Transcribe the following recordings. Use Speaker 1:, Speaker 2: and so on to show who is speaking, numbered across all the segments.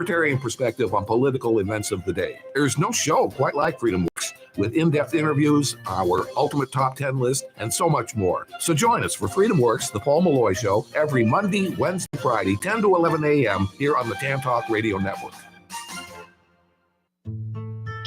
Speaker 1: libertarian perspective on political events of the day. There's no show quite like Freedom Works, with in-depth interviews, our ultimate top 10 list, and so much more. So join us for Freedom Works, the Paul Malloy Show, every Monday, Wednesday, Friday, 10 to 11 a.m. here on the Tan Talk Radio Network.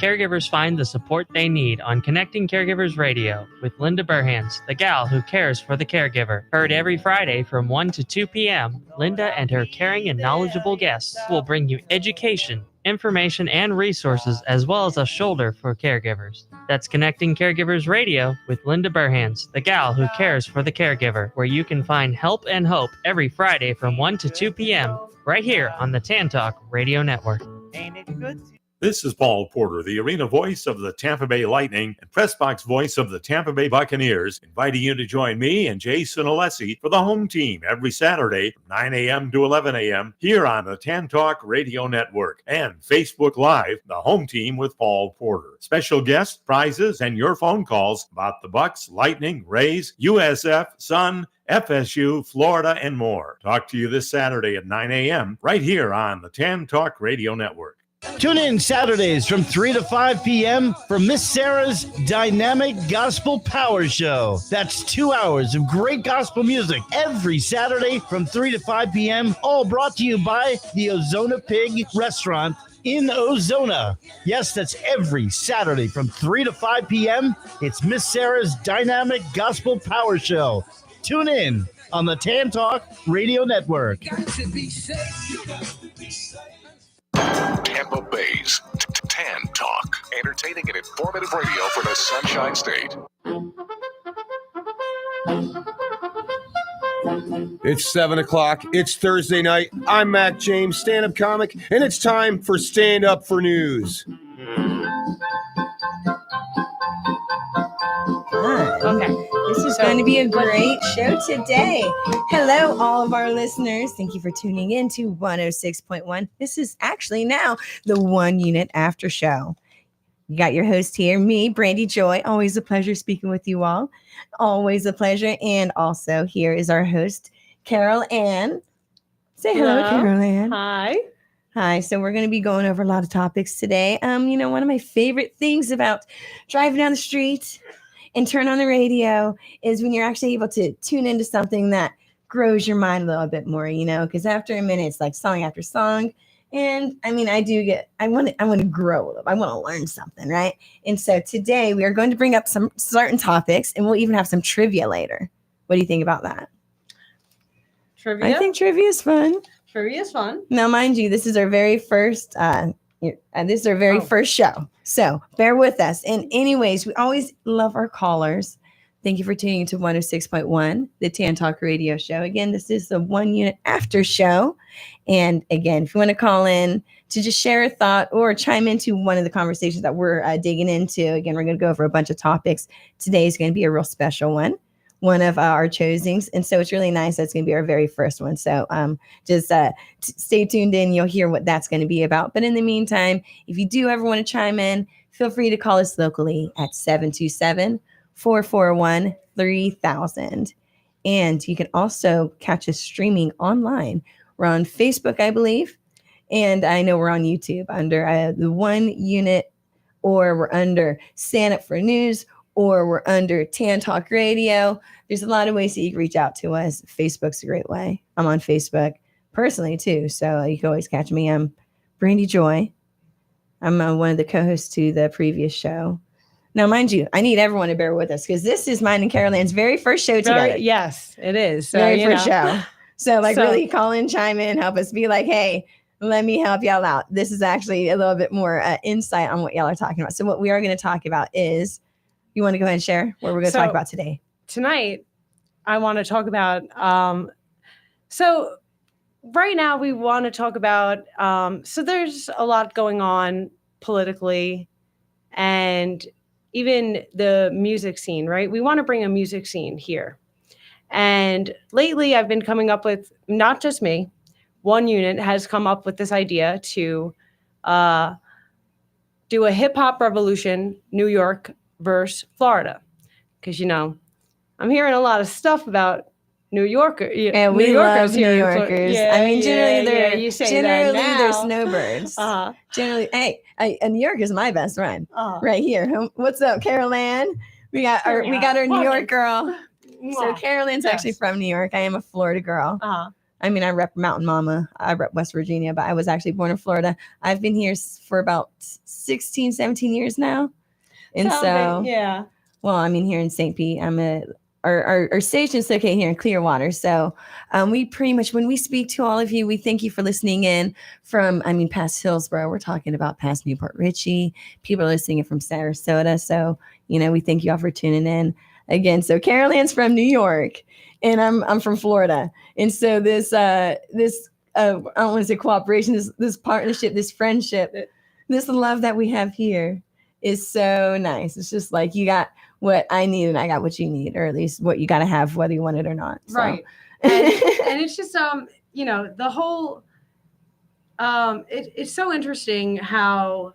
Speaker 2: Caregivers find the support they need on Connecting Caregivers Radio with Linda Burhans, the gal who cares for the caregiver. Heard every Friday from 1 to 2 p.m., Linda and her caring and knowledgeable guests will bring you education, information, and resources, as well as a shoulder for caregivers. That's Connecting Caregivers Radio with Linda Burhans, the gal who cares for the caregiver, where you can find help and hope every Friday from 1 to 2 p.m. right here on the Tan Talk Radio Network.
Speaker 3: Ain't it good?
Speaker 4: This is Paul Porter, the arena voice of the Tampa Bay Lightning and press box voice of the Tampa Bay Buccaneers, inviting you to join me and Jason Alessi for the home team every Saturday from 9 a.m. to 11 a.m. here on the Tan Talk Radio Network and Facebook Live, the home team with Paul Porter. Special guests, prizes, and your phone calls about the Bucs, Lightning, Rays, USF, Sun, FSU, Florida, and more. Talk to you this Saturday at 9 a.m. right here on the Tan Talk Radio Network.
Speaker 5: Tune in Saturdays from 3 to 5 p.m. for Miss Sarah's Dynamic Gospel Power Show. That's 2 hours of great gospel music every Saturday from 3 to 5 p.m., all brought to you by the Ozona Pig Restaurant in Ozona. Yes, that's every Saturday from 3 to 5 p.m. It's Miss Sarah's Dynamic Gospel Power Show. Tune in on the Tan Talk Radio Network.
Speaker 6: Tampa Bay's Tan Talk, entertaining and informative radio for the Sunshine State.
Speaker 7: It's 7 o'clock. It's Thursday night. I'm Mac James, stand-up comic, and it's time for Stand Up for News.
Speaker 8: Okay, this is going to be a great show today. Hello, all of our listeners. Thank you for tuning in to 106.1. This is actually now the One Unit After Show. You got your host here, me, Brandy Joy. Always a pleasure speaking with you all. Always a pleasure. And also here is our host, Carol Ann. Say hello, Carol Ann.
Speaker 9: Hi.
Speaker 8: Hi. So we're going to be going over a lot of topics today. One of my favorite things about driving down the street and turn on the radio is when you're actually able to tune into something that grows your mind a little bit more, because after a minute, it's like song after song. And I want to grow a little. I want to learn something, right? And so today we are going to bring up some certain topics, and we'll even have some trivia later. What do you think about that?
Speaker 9: Trivia?
Speaker 8: I think trivia is fun.
Speaker 9: Trivia is fun.
Speaker 8: Now, mind you, this is our very first first show. So bear with us. And anyways, we always love our callers. Thank you for tuning into 106.1, the Tan Talk Radio Show. Again, this is the One Unit After Show. And again, if you want to call in to just share a thought or chime into one of the conversations that we're digging into, again, we're going to go over a bunch of topics. Today is going to be a real special one of our chosings. And so it's really nice. That's going to be our very first one. So just stay tuned in. You'll hear what that's going to be about. But in the meantime, if you do ever want to chime in, feel free to call us locally at 727-441-3000. And you can also catch us streaming online. We're on Facebook, I believe. And I know we're on YouTube under the One Unit, or we're under Stand Up for News, or we're under Tan Talk Radio. There's a lot of ways that you can reach out to us. Facebook's a great way. I'm on Facebook personally too, so you can always catch me. I'm Brandy Joy. I'm one of the co-hosts to the previous show. Now, mind you, I need everyone to bear with us because this is mine and Carol Ann's very first show together.
Speaker 9: Yes, it is. So,
Speaker 8: very first show. So really call in, chime in, help us be like, hey, let me help y'all out. This is actually a little bit more insight on what y'all are talking about. So what we are going to talk about is, you want to go ahead and share what we're going to talk about today?
Speaker 9: Tonight, I want to talk about, so right now we want to talk about, so there's a lot going on politically and even the music scene, right? We want to bring a music scene here. And lately I've been coming up with, not just me, One Unit has come up with this idea to do a hip hop revolution, New York versus Florida. Because, I'm hearing a lot of stuff about New Yorker.
Speaker 8: And we love New
Speaker 9: here.
Speaker 8: Yorkers.
Speaker 9: Yeah,
Speaker 8: I mean, generally, they're
Speaker 9: you say
Speaker 8: generally
Speaker 9: that
Speaker 8: they're
Speaker 9: now.
Speaker 8: snowbirds.
Speaker 9: Uh-huh.
Speaker 8: Generally, hey, New York is my best friend
Speaker 9: Uh-huh.
Speaker 8: right here. What's up, Carol Ann? We got our New York girl. So Carol Ann's actually from New York. I am a Florida girl.
Speaker 9: Uh-huh.
Speaker 8: I mean, I rep Mountain Mama. I rep West Virginia, but I was actually born in Florida. I've been here for about 16, 17 years now. And
Speaker 9: yeah.
Speaker 8: well, I mean, here in St. Pete, our station's located here in Clearwater. So we pretty much, when we speak to all of you, we thank you for listening in from, past Hillsborough. We're talking about past Newport Richey. People are listening in from Sarasota. So, we thank you all for tuning in again. So Carol Ann's from New York and I'm from Florida. And so this I don't want to say cooperation, this partnership, this friendship, this love that we have here is so nice. It's just like you got what I need and I got what you need, or at least what you got to have, whether you want it or not. So.
Speaker 9: Right. And it's just, the whole, it's so interesting how,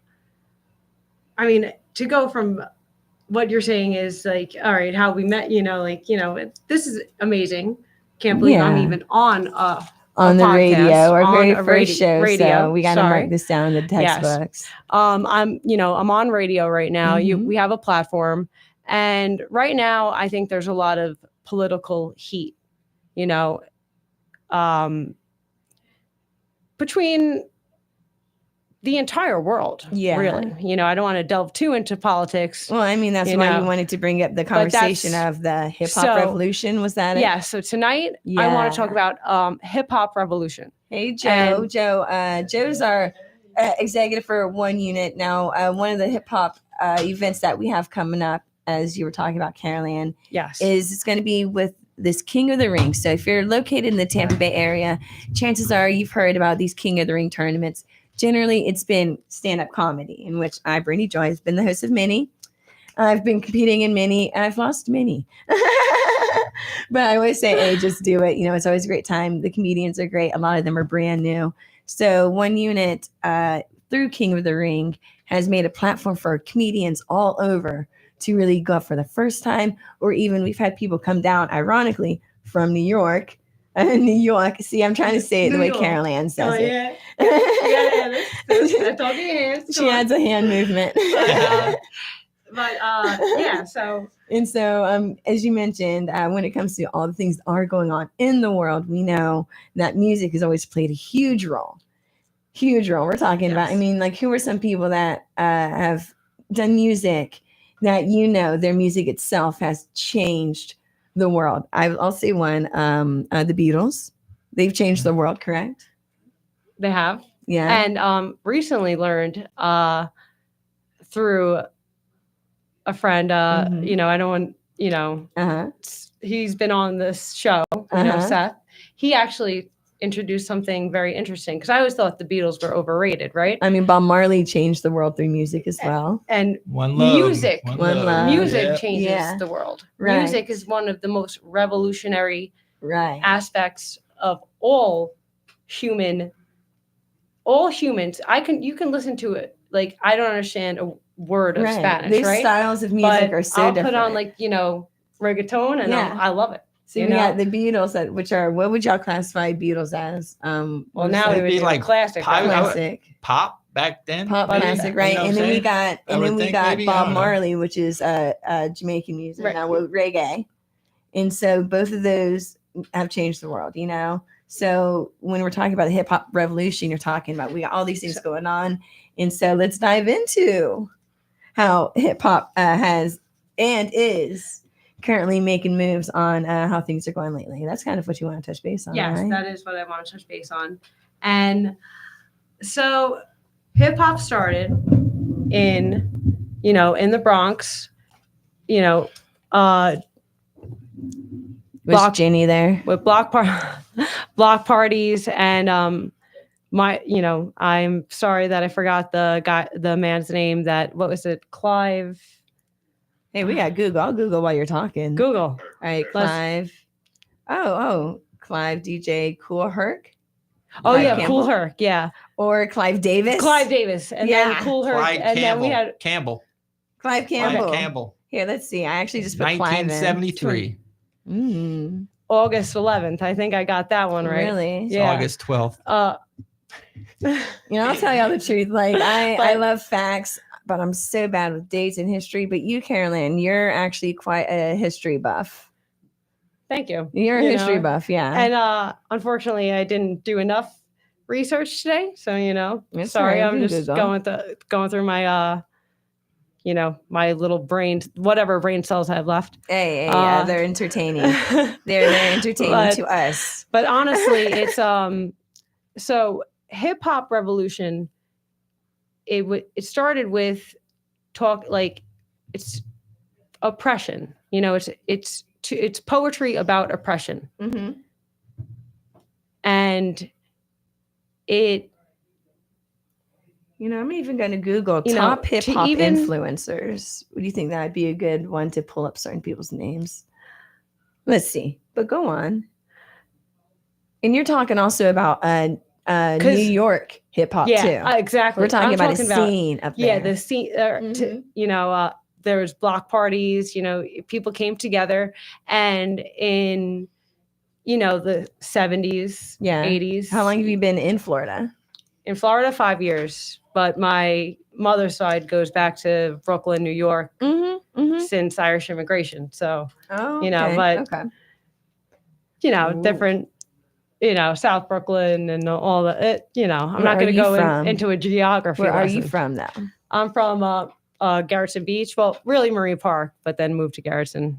Speaker 9: to go from what you're saying is like, all right, how we met, this is amazing. Can't believe I'm even on the
Speaker 8: podcast, radio, our very first show.
Speaker 9: Radio.
Speaker 8: So we got to mark this down in the textbooks.
Speaker 9: Yes. I'm on radio right now.
Speaker 8: Mm-hmm.
Speaker 9: We have a platform, and right now I think there's a lot of political heat, between the entire world.
Speaker 8: Yeah.
Speaker 9: Really. I don't want to delve too into politics.
Speaker 8: Well, that's why we wanted to bring up the conversation of the hip hop revolution. Was that it?
Speaker 9: Yeah. So tonight I want to talk about hip hop revolution.
Speaker 8: Hey, Joe. Joe's our executive for One Unit. Now, one of the hip hop events that we have coming up, as you were talking about, Carol Ann, is it's going to be with this King of the Ring. So if you're located in the Tampa Bay area, chances are you've heard about these King of the Ring tournaments. Generally, it's been stand-up comedy, in which I, Brittany Joy, has been the host of many. I've been competing in many, and I've lost many. But I always say, hey, just do it. It's always a great time. The comedians are great. A lot of them are brand new. So One Unit, through King of the Ring, has made a platform for comedians all over to really go up for the first time, or even we've had people come down, ironically, from New York. New York. See, I'm trying to say it the way Carol Ann says it.
Speaker 9: That's all the hands.
Speaker 8: She adds a hand movement.
Speaker 9: So.
Speaker 8: And so, as you mentioned, when it comes to all the things that are going on in the world, we know that music has always played a huge role. Huge role. We're talking about, who are some people that have done music that, their music itself has changed the world? I'll say one, the Beatles. They've changed the world, correct?
Speaker 9: They have.
Speaker 8: Yeah.
Speaker 9: And recently learned through a friend, I don't want, he's been on this show, Seth. He actually introduced something very interesting, because I always thought the Beatles were overrated, right?
Speaker 8: Bob Marley changed the world through music as well.
Speaker 9: And
Speaker 5: One love.
Speaker 9: Music.
Speaker 8: One love.
Speaker 9: Music changes the world.
Speaker 8: Right.
Speaker 9: Music is one of the most revolutionary
Speaker 8: aspects
Speaker 9: of all humans. You can listen to it. Like, I don't understand a word of Spanish,
Speaker 8: These
Speaker 9: right?
Speaker 8: styles of music are so different.
Speaker 9: I'll put on reggaeton, and I love it.
Speaker 8: So we got the Beatles, which are, what would y'all classify Beatles as?
Speaker 9: Well, now it would be like
Speaker 3: classic. Pop back then.
Speaker 8: Pop classic, right? And then we got Bob Marley, which is Jamaican music, now with reggae. And so both of those have changed the world, So when we're talking about the hip hop revolution, you're talking about, we got all these things going on. And so let's dive into how hip hop has and is currently making moves on how things are going lately. That's kind of what you want to touch base on.
Speaker 9: Yes,
Speaker 8: right?
Speaker 9: That is what I want to touch base on. And so hip hop started in the Bronx,
Speaker 8: Was Jenny there?
Speaker 9: With block parties, and I'm sorry that I forgot the man's name. What was it? Clive.
Speaker 8: Hey, we got Google. I'll Google while you're talking.
Speaker 9: Google.
Speaker 8: All right, Clive. Clive DJ Cool Herc.
Speaker 9: Oh, yeah, Campbell. Cool Herc, yeah.
Speaker 8: Or Clive Davis.
Speaker 9: And then Cool Herc.
Speaker 3: Clive
Speaker 9: and
Speaker 3: Campbell.
Speaker 9: then we had
Speaker 3: Campbell.
Speaker 8: Clive Campbell.
Speaker 3: Clive Campbell.
Speaker 8: Here, let's see. I actually just put Clive in.
Speaker 3: 1973.
Speaker 9: August 11th. I think I got that one right.
Speaker 8: Really?
Speaker 3: It's
Speaker 9: Yeah.
Speaker 3: August 12th.
Speaker 8: I'll tell y'all the truth. Like I love facts, but I'm so bad with dates and history. But you, Carolyn, you're actually quite a history buff.
Speaker 9: Thank you.
Speaker 8: You're a history buff, yeah.
Speaker 9: And unfortunately, I didn't do enough research today. So,
Speaker 8: It's
Speaker 9: sorry,
Speaker 8: all right.
Speaker 9: I'm
Speaker 8: You
Speaker 9: just
Speaker 8: can
Speaker 9: going through my, my little brain, whatever brain cells I have left.
Speaker 8: Hey, yeah, they're entertaining. They're entertaining to us.
Speaker 9: But honestly, it's so hip hop revolution. It started with it's oppression. It's poetry about oppression,
Speaker 8: Mm-hmm.
Speaker 9: and it.
Speaker 8: I'm even going to Google top hip hop influencers. What do you think that would be a good one to pull up certain people's names? Let's see. But go on. And you're talking also about New York hip hop too.
Speaker 9: Yeah, exactly.
Speaker 8: We're talking about a scene up there.
Speaker 9: Yeah, the scene. There was block parties. People came together, and in the 70s, 80s.
Speaker 8: How long have you been in Florida?
Speaker 9: In Florida, 5 years. But my mother's side goes back to Brooklyn, New York, since Irish immigration. So, different, South Brooklyn and all that. I'm not going to go into a geography.
Speaker 8: Where are you from, though?
Speaker 9: I'm from Garrettson Beach. Well, really Marine Park, but then moved to Garrettson.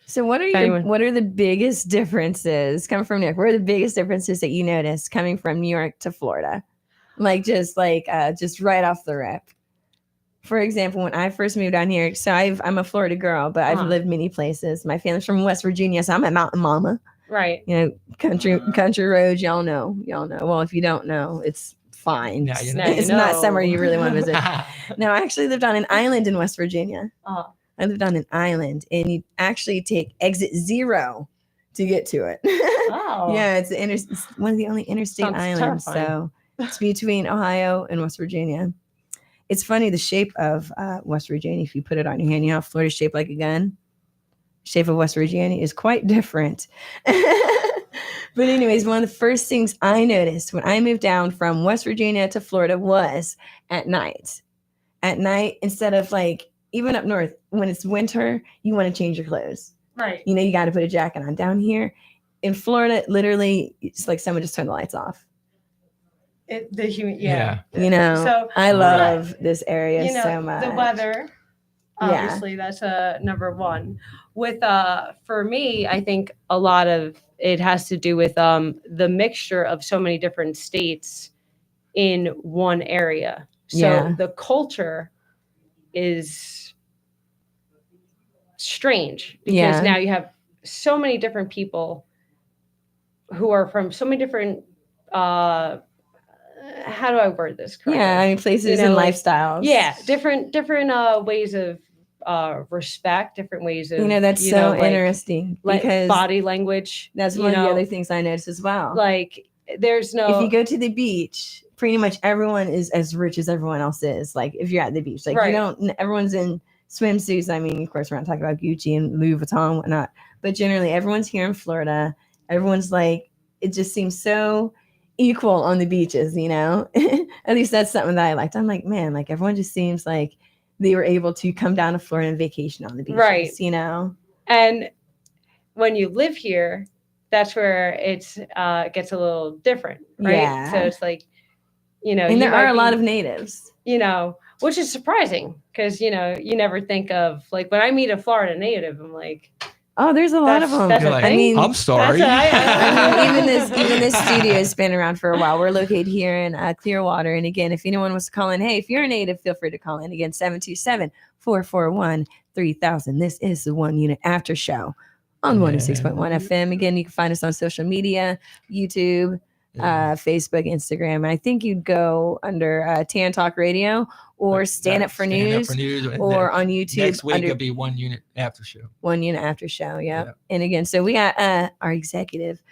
Speaker 8: So what are the biggest differences coming from New York? What are the biggest differences that you notice coming from New York to Florida? Just right off the rip. For example, when I first moved down here, so I'm a Florida girl, but I've lived many places. My family's from West Virginia, so I'm a mountain mama.
Speaker 9: Right.
Speaker 8: Country roads, y'all know. Well, if you don't know, it's fine.
Speaker 3: Now you know.
Speaker 8: It's not somewhere you really want to visit. No, I actually lived on an island in West Virginia. I lived on an island, and you actually take exit 0 to get to it.
Speaker 9: Oh.
Speaker 8: Yeah, it's one of the only interstate islands.
Speaker 9: Terrifying.
Speaker 8: So it's between Ohio and West Virginia. It's funny, the shape of West Virginia, if you put it on your hand, how Florida's shaped like a gun? Shape of West Virginia is quite different. But anyways, one of the first things I noticed when I moved down from West Virginia to Florida was at night. At night, instead of even up north, when it's winter, you want to change your clothes.
Speaker 9: Right.
Speaker 8: You got to put a jacket on. Down here in Florida, literally, it's like someone just turned the lights off. So I love this area so much.
Speaker 9: The weather, obviously, that's number one. With for me, I think a lot of it has to do with the mixture of so many different states in one area. So the culture is strange because now you have so many different people who are from so many different how do I word this correctly?
Speaker 8: Yeah, places and lifestyles.
Speaker 9: Yeah, different ways of respect, different ways of
Speaker 8: that's so interesting because
Speaker 9: body language.
Speaker 8: That's one of the other things I noticed as well.
Speaker 9: There's no.
Speaker 8: If you go to the beach, pretty much everyone is as rich as everyone else is. If you're at the beach, everyone's in swimsuits. I mean, of course, we're not talking about Gucci and Louis Vuitton and whatnot, but generally, everyone's here in Florida. Everyone's it just seems so equal on the beaches, At least that's something that I liked. I'm like, man, everyone just seems like they were able to come down to Florida and vacation on the beaches,
Speaker 9: right?
Speaker 8: And
Speaker 9: when you live here, that's where it gets a little different, right?
Speaker 8: Yeah.
Speaker 9: So it's
Speaker 8: and there are a lot of natives,
Speaker 9: which is surprising because you never think of when I meet a Florida native, I'm like,
Speaker 8: oh, there's a lot of them.
Speaker 3: I'm sorry.
Speaker 8: Even this studio has been around for a while. We're located here in Clearwater. And again, if anyone wants to call in, hey, if you're a native, feel free to call in. Again, 727-441-3000. This is the One Unit After Show on 106.1 FM. Again, you can find us on social media, YouTube, Facebook, Instagram. I think you'd go under Tan Talk Radio or Stand Up for News, or on YouTube.
Speaker 3: Next week it'll be One Unit After Show.
Speaker 8: One Unit After Show, yeah. And again, so we got our executive,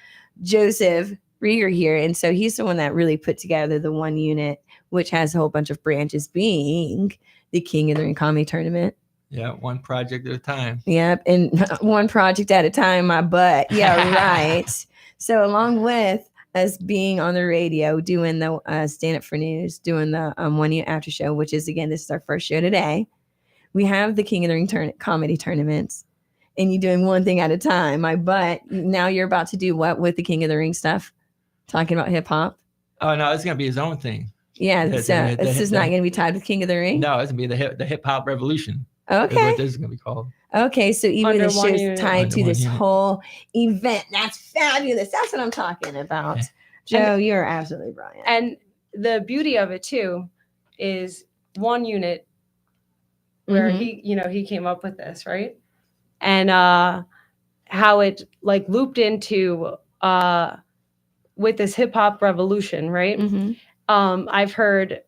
Speaker 8: Joseph Rieger, here. And so he's the one that really put together the One Unit, which has a whole bunch of branches, being the King of the Ring Comedy Tournament,
Speaker 3: Yeah, one project at a time.
Speaker 8: Yep, and one project at a time, my butt. Yeah, right. So along with us being on the radio, doing the Stand Up for News, doing the 1 Year After Show, which is, again, this is our first show today. We have the King of the Ring comedy tournaments, and you're doing one thing at a time, my butt. Now you're about to do what with the King of the Ring stuff? Talking about hip hop?
Speaker 3: Oh no, it's gonna be his own thing.
Speaker 8: Yeah, this is not going to be tied with King of the Ring?
Speaker 3: No, it's gonna be the hip hop revolution.
Speaker 8: Okay.
Speaker 3: Is what this is gonna be called.
Speaker 8: Okay, so even
Speaker 9: Under
Speaker 8: the
Speaker 9: one
Speaker 8: show's
Speaker 9: unit.
Speaker 8: tied
Speaker 3: Under
Speaker 8: to
Speaker 3: one
Speaker 8: this
Speaker 3: unit.
Speaker 8: whole event. That's fabulous. That's what I'm talking about. Joe, you're absolutely brilliant.
Speaker 9: And the beauty of it too is one unit where
Speaker 8: Mhm.
Speaker 9: he came up with this, right? And how it like looped into with this hip hop revolution, right?
Speaker 8: Mhm.
Speaker 9: I've heard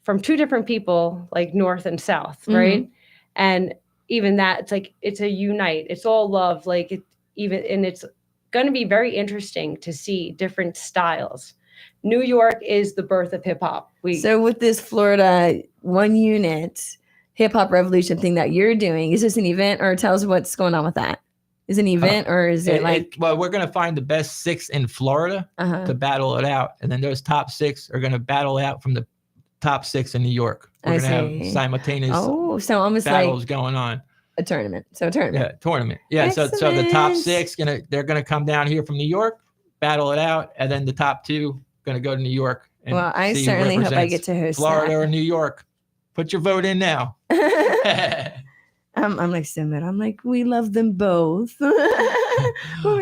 Speaker 9: from two different people, like North and South, right? And even that, it's like it's a unite. It's all love. Like and it's going to be very interesting to see different styles. New York is the birth of hip hop.
Speaker 8: So with this Florida 1 unit hip hop revolution thing that you're doing, is this an event, or tell us what's going on with that? Is it an event or is it like?
Speaker 3: Well, we're gonna find the best 6 in Florida to battle it out, and then those top 6 are gonna battle out from the top 6 in New York. We're
Speaker 8: I
Speaker 3: gonna
Speaker 8: see.
Speaker 3: have simultaneous
Speaker 8: so almost
Speaker 3: battles
Speaker 8: like
Speaker 3: going on.
Speaker 8: a tournament. So a tournament.
Speaker 3: Yeah, tournament. Yeah, so the top
Speaker 8: Excellent.
Speaker 3: 6 they're gonna come down here from New York, battle it out, and then the top 2 gonna go to New York. And
Speaker 8: Well, I
Speaker 3: see who
Speaker 8: certainly hope I
Speaker 3: represents
Speaker 8: get to host
Speaker 3: Florida
Speaker 8: that.
Speaker 3: or New York. Put your vote in now.
Speaker 8: I'm like Simba. I'm like, we love them both. We
Speaker 3: I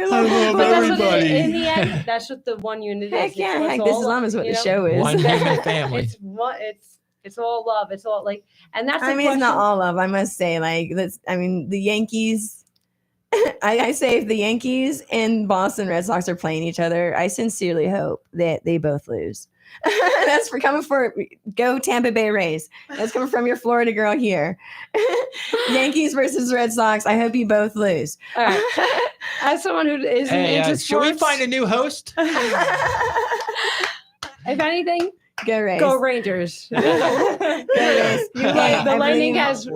Speaker 8: love
Speaker 3: love
Speaker 8: them both.
Speaker 3: everybody.
Speaker 9: In the end, that's what the one unit
Speaker 8: Heck
Speaker 9: is.
Speaker 8: yeah,
Speaker 9: It's
Speaker 8: heck,
Speaker 9: all
Speaker 8: this is
Speaker 9: love,
Speaker 8: almost what
Speaker 9: you
Speaker 8: the
Speaker 9: know?
Speaker 8: show is.
Speaker 3: One human family.
Speaker 9: It's all love. It's all like, and that's.
Speaker 8: I
Speaker 9: the
Speaker 8: mean, it's not
Speaker 9: question.
Speaker 8: all of. I must say, like, the Yankees. I say if the Yankees and Boston Red Sox are playing each other, I sincerely hope that they both lose. That's for coming for go Tampa Bay Rays. That's coming from your Florida girl here. Yankees versus Red Sox. I hope you both lose.
Speaker 9: All right. As someone who isn't
Speaker 3: Hey,
Speaker 9: into
Speaker 3: should we
Speaker 9: sports,
Speaker 3: find a new host?
Speaker 9: if anything,
Speaker 8: Go Rays.
Speaker 9: go Rangers.
Speaker 8: Go Rays.
Speaker 9: You
Speaker 8: Hey,
Speaker 9: the
Speaker 8: I
Speaker 9: Lightning
Speaker 8: believe-
Speaker 9: has.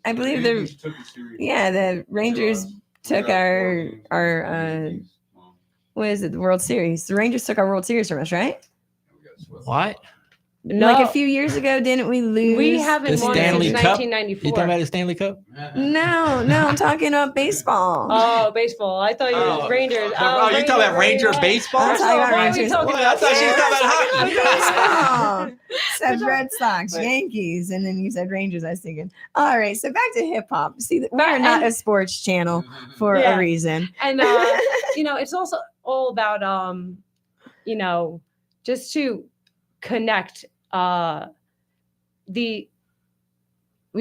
Speaker 8: I believe the Rangers took our what is it, the World Series. The Rangers took our World Series from us, right?
Speaker 3: What?
Speaker 9: No,
Speaker 8: Like a few years ago, didn't we lose?
Speaker 9: we haven't
Speaker 3: The
Speaker 9: won
Speaker 3: Stanley
Speaker 9: since
Speaker 3: Cup?
Speaker 9: 1994.
Speaker 3: You talking about the Stanley Cup?
Speaker 8: No, I'm talking about baseball.
Speaker 9: Oh, baseball. I thought you were
Speaker 3: Oh.
Speaker 9: Rangers.
Speaker 3: Oh, you talking about Ranger baseball?
Speaker 8: I'm talking about
Speaker 9: Why are we
Speaker 8: Rangers.
Speaker 9: talking
Speaker 3: Well,
Speaker 9: about
Speaker 3: I thought she was talking about hockey.
Speaker 8: Baseball. Said Red Sox, Yankees, and then you said Rangers. I was thinking, all right, so back to hip hop. See, we are not a sports channel for
Speaker 9: Yeah.
Speaker 8: a reason.
Speaker 9: And it's also all about just to connect
Speaker 8: We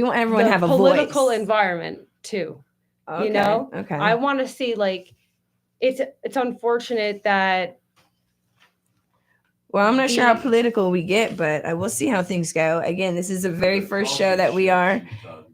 Speaker 8: want everyone
Speaker 9: the
Speaker 8: to have a
Speaker 9: political
Speaker 8: voice.
Speaker 9: environment too.
Speaker 8: Okay,
Speaker 9: You know,
Speaker 8: okay.
Speaker 9: I want to see like it's unfortunate that
Speaker 8: Well, I'm not sure how political we get, but I will see how things go. Again, this is the very first show that we are,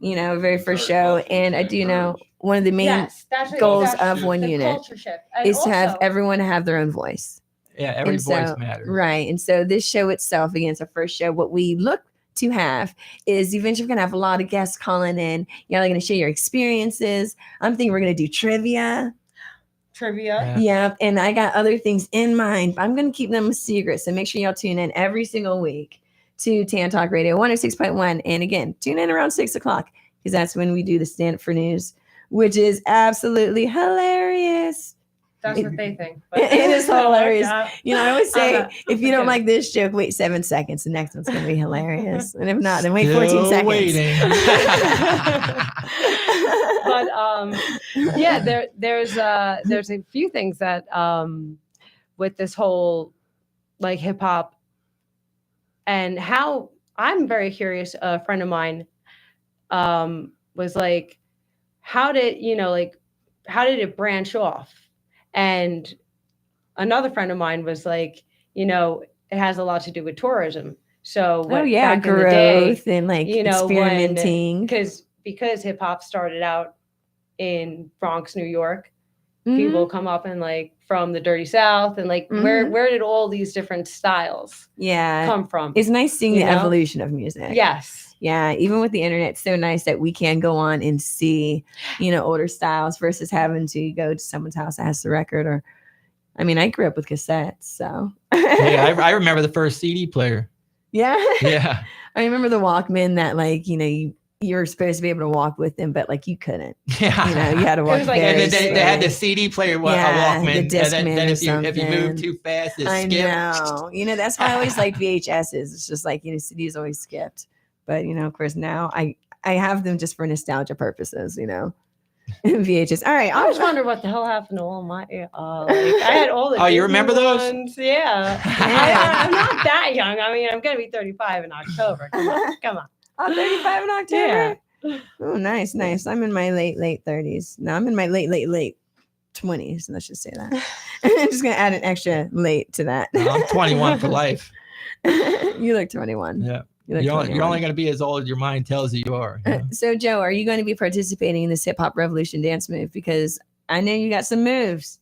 Speaker 8: very first show. And I do know one of the main
Speaker 9: that's
Speaker 8: goals of one
Speaker 9: the
Speaker 8: unit
Speaker 9: culture shift. And
Speaker 8: is to have
Speaker 9: also-
Speaker 8: everyone have their own voice.
Speaker 3: Yeah, every
Speaker 8: And
Speaker 3: voice
Speaker 8: so-
Speaker 3: matters.
Speaker 8: Right. And so this show itself, again, it's our first show. What we look to have is eventually we're going to have a lot of guests calling in. Y'all are going to share your experiences. I'm thinking we're going to do trivia.
Speaker 9: trivia.
Speaker 8: Yep. And I got other things in mind. I'm going to keep them a secret. So make sure y'all tune in every single week to Tan Talk Radio 106.1. And again, tune in around 6 o'clock because that's when we do the Stand Up for News, which is absolutely hilarious.
Speaker 9: That's what they think.
Speaker 8: It is hilarious.
Speaker 9: Yeah.
Speaker 8: I always say,
Speaker 9: Uh,
Speaker 8: if you don't
Speaker 9: okay.
Speaker 8: like this joke, wait 7 seconds. The next one's going to be hilarious. And if not, then wait 14
Speaker 3: Still
Speaker 8: seconds.
Speaker 3: waiting.
Speaker 9: But there's a few things that with this whole like hip hop and how I'm very curious. A friend of mine was like, how did it branch off? And another friend of mine was like, it has a lot to do with tourism. So back in the day,
Speaker 8: growth and like experimenting.
Speaker 9: because hip hop started out in Bronx, New York, people come up and like from the Dirty South and like where did all these different styles come from?
Speaker 8: It's nice seeing
Speaker 9: You
Speaker 8: the
Speaker 9: know?
Speaker 8: evolution of music.
Speaker 9: Yes.
Speaker 8: Yeah, even with the internet, it's so nice that we can go on and see, older styles versus having to go to someone's house that has the record. Or, I mean, I grew up with cassettes, so.
Speaker 3: Yeah, I remember the first CD player.
Speaker 8: Yeah.
Speaker 3: Yeah.
Speaker 8: I remember the Walkman that, like, you were supposed to be able to walk with them, but like you couldn't.
Speaker 3: Yeah.
Speaker 8: You had to walk.
Speaker 9: It was like
Speaker 3: And then they had the CD player, a Walkman.
Speaker 8: The
Speaker 3: And then if you
Speaker 8: Discman
Speaker 3: moved too fast, it
Speaker 8: I
Speaker 3: skipped.
Speaker 8: know. That's why I always like VHSs. It's just like, CDs always skipped. But, of course, now I have them just for nostalgia purposes, VHS. All right.
Speaker 9: I always wonder what the hell happened to all my I had all the
Speaker 3: you remember those?
Speaker 9: ones. Yeah. I'm not that young. I mean, I'm gonna be 35 in October. Come on.
Speaker 8: Oh, 35 in October. Yeah. Oh, nice. I'm in my late 30s. No, I'm in my late 20s. Let's just say that. I'm just gonna add an extra late to that.
Speaker 3: No, I'm 21 for life.
Speaker 8: You look 21.
Speaker 3: Yeah.
Speaker 8: You're
Speaker 3: only going to be as old as your mind tells you are.
Speaker 8: So, Joe, are you going to be participating in this hip hop revolution dance move? Because I know you got some moves.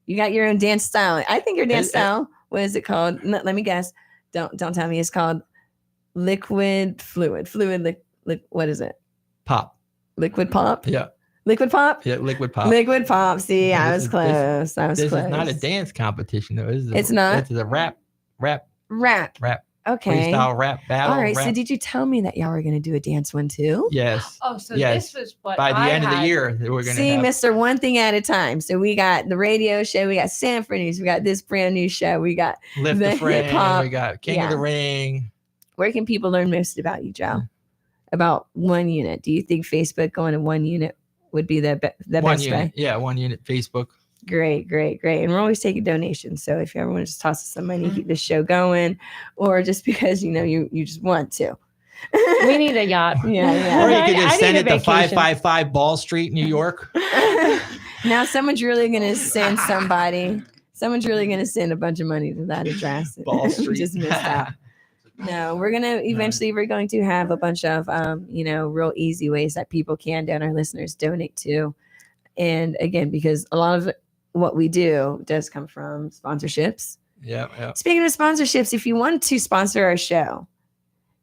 Speaker 8: You got your own dance style. I think your dance style, what is it called? Let me guess. Don't tell me. It's called liquid fluid. What is it?
Speaker 3: Pop.
Speaker 8: Liquid pop?
Speaker 3: Yeah.
Speaker 8: Liquid pop?
Speaker 3: Yeah, liquid pop.
Speaker 8: Liquid pop. See, I was close.
Speaker 3: This is not a dance competition, though.
Speaker 8: It's not?
Speaker 3: This is a rap.
Speaker 8: Okay.
Speaker 3: Freestyle rap battle.
Speaker 8: All right. So did you tell me that y'all were going to do a dance one too?
Speaker 3: Yes.
Speaker 9: Oh, so
Speaker 3: yes.
Speaker 9: this was what
Speaker 3: by the end of the year we're going to
Speaker 8: see, Mr. One Thing at a Time. So we got the radio show, we got Sanford News, we got this brand new show, we got
Speaker 3: Lift the Frame, we got King of the Ring.
Speaker 8: Where can people learn most about you, Joe? About One Unit. Do you think Facebook going to One Unit would be the best way?
Speaker 3: Yeah, One Unit Facebook.
Speaker 8: Great. And we're always taking donations. So if you ever want to just toss us some money, keep this show going, or just because you just want to.
Speaker 9: We need a yacht.
Speaker 8: Yeah.
Speaker 3: Or you could just send it to 555 Ball Street, New York.
Speaker 8: Now someone's really gonna send somebody. Someone's really gonna send a bunch of money to that address.
Speaker 3: Ball Street.
Speaker 8: Just missed out. No, we're going to have a bunch of real easy ways that people can our listeners donate to. And again, because a lot of what we do does come from sponsorships.
Speaker 3: Yeah.
Speaker 8: Speaking of sponsorships, if you want to sponsor our show,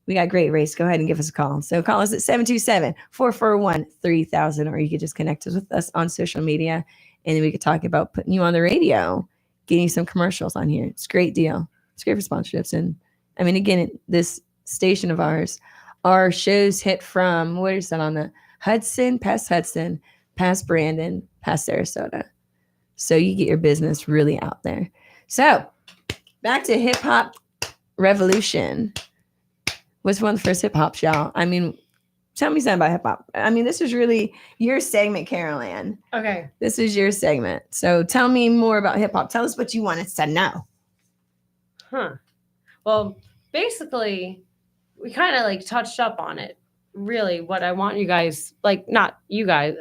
Speaker 8: we got great rates. Go ahead and give us a call. So call us at 727-441-3000, or you could just connect with us on social media, and then we could talk about putting you on the radio, getting you some commercials on here. It's a great deal. It's great for sponsorships. And I mean, again, this station of ours, our shows hit from, what is that, on the Hudson, past Brandon, past Sarasota. So you get your business really out there. So back to hip hop revolution. What's one of the first hip hop, y'all? I mean, tell me something about hip hop. I mean, this is really your segment, Carol Ann.
Speaker 9: Okay.
Speaker 8: This is your segment. So tell me more about hip hop. Tell us what you want us to know.
Speaker 9: Well, basically, we kind of like touched up on it. Really, what I want you guys, like, not you guys.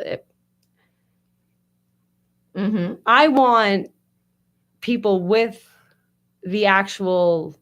Speaker 9: I want people with the actual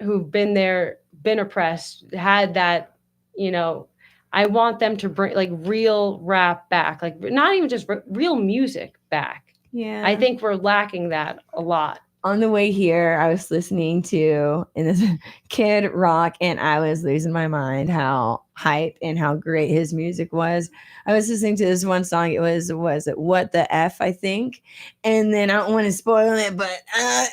Speaker 9: who've been there, been oppressed, had that, I want them to bring like real rap back, like not even just real music back.
Speaker 8: Yeah.
Speaker 9: I think we're lacking that a lot.
Speaker 8: On the way here, I was listening to this Kid Rock, and I was losing my mind how hype and how great his music was. I was listening to this one song. It was it What the F, I think. And then I don't want to spoil it, but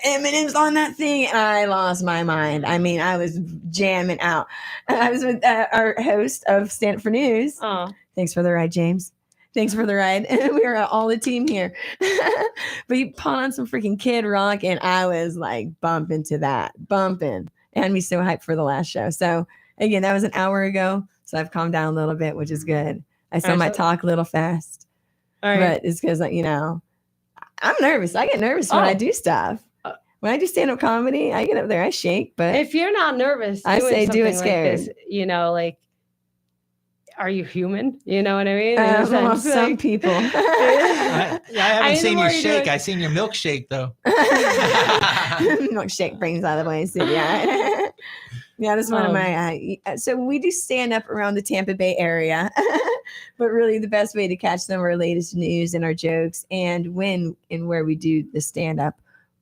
Speaker 8: Eminem's on that thing, and I lost my mind. I mean, I was jamming out. I was with our host of Stand Up for News.
Speaker 9: Oh.
Speaker 8: Thanks for the ride, James. Thanks for the ride. We were all the team here. But you put on some freaking Kid Rock, and I was like bumping to that. It had me so hyped for the last show. So again, that was an hour ago. So I've calmed down a little bit, which is good. I still might talk a little fast.
Speaker 9: All right.
Speaker 8: But it's because, I'm nervous. I get nervous when I do stuff. When I do stand-up comedy, I get up there, I shake. But
Speaker 9: if you're not nervous,
Speaker 8: I say do it scared.
Speaker 9: Like this, like, are you human? You know what I mean?
Speaker 8: Well, some people.
Speaker 3: I haven't seen you shake. I seen your milkshake though.
Speaker 8: Milkshake brings out of the way. So yeah. Yeah, that's one of my. So we do stand up around the Tampa Bay area. But really, the best way to catch some of our latest news and our jokes, and when and where we do the stand up,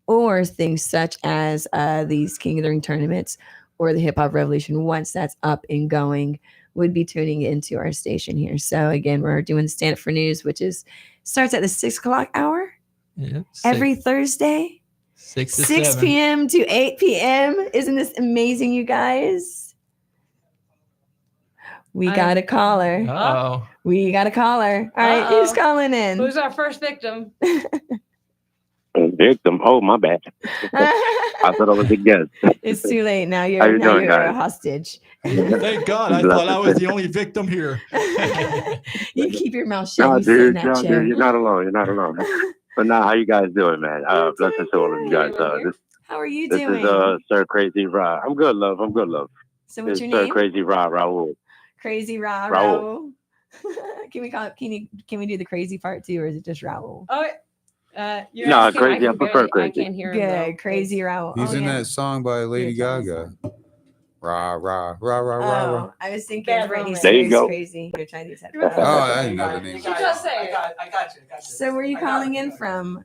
Speaker 8: or things such as these King of the Ring tournaments or the Hip Hop Revolution, once that's up and going, would be tuning into our station here. So again, we're doing stand up for news, which starts at the 6 o'clock hour every Thursday. 6 p.m. to 8 p.m. Isn't this amazing, you guys? We got a caller.
Speaker 3: Oh,
Speaker 8: We got a caller. All right, who's calling in?
Speaker 9: Who's our first victim?
Speaker 10: Victim? Oh, my bad. I thought I was a guest.
Speaker 8: It's too late. Now
Speaker 10: How
Speaker 8: you're,
Speaker 10: you
Speaker 8: now
Speaker 10: doing,
Speaker 8: you're a
Speaker 10: guys?
Speaker 8: hostage.
Speaker 3: Thank God. I thought I was the only victim here.
Speaker 8: You keep your mouth shut.
Speaker 10: No,
Speaker 8: You sit in
Speaker 10: dude,
Speaker 8: that
Speaker 10: no,
Speaker 8: chair.
Speaker 10: dude, you're not alone. You're not alone. But now, how you guys doing, man? Blessings to all of you guys.
Speaker 8: How are you
Speaker 10: This
Speaker 8: doing?
Speaker 10: is Sir Crazy Ra. I'm good, love. I'm good, love.
Speaker 8: So what's
Speaker 10: It's
Speaker 8: your
Speaker 10: Sir
Speaker 8: name?
Speaker 10: Crazy Ra, Raul.
Speaker 8: Crazy Raul.
Speaker 10: Raul.
Speaker 8: Can we call it? Can we do the crazy part too, or is it just Raul?
Speaker 9: Oh, you're
Speaker 10: No,
Speaker 9: asking,
Speaker 10: Crazy, I
Speaker 9: can
Speaker 10: prefer
Speaker 9: barely-
Speaker 10: Crazy.
Speaker 9: I can't hear him.
Speaker 8: Good, Crazy Raul.
Speaker 11: He's
Speaker 8: Oh,
Speaker 11: in
Speaker 8: yeah.
Speaker 11: that song by Lady Gaga. Rah, rah, rah, rah, rah, rah.
Speaker 8: Oh, I was thinking
Speaker 9: Bad
Speaker 8: Britney
Speaker 9: romance.
Speaker 10: There you
Speaker 8: Spears
Speaker 10: go.
Speaker 8: Crazy. Here, try these
Speaker 11: Oh,
Speaker 8: headphones.
Speaker 11: I didn't know the name.
Speaker 9: You just say it.
Speaker 3: I got you.
Speaker 8: So where are you calling in from?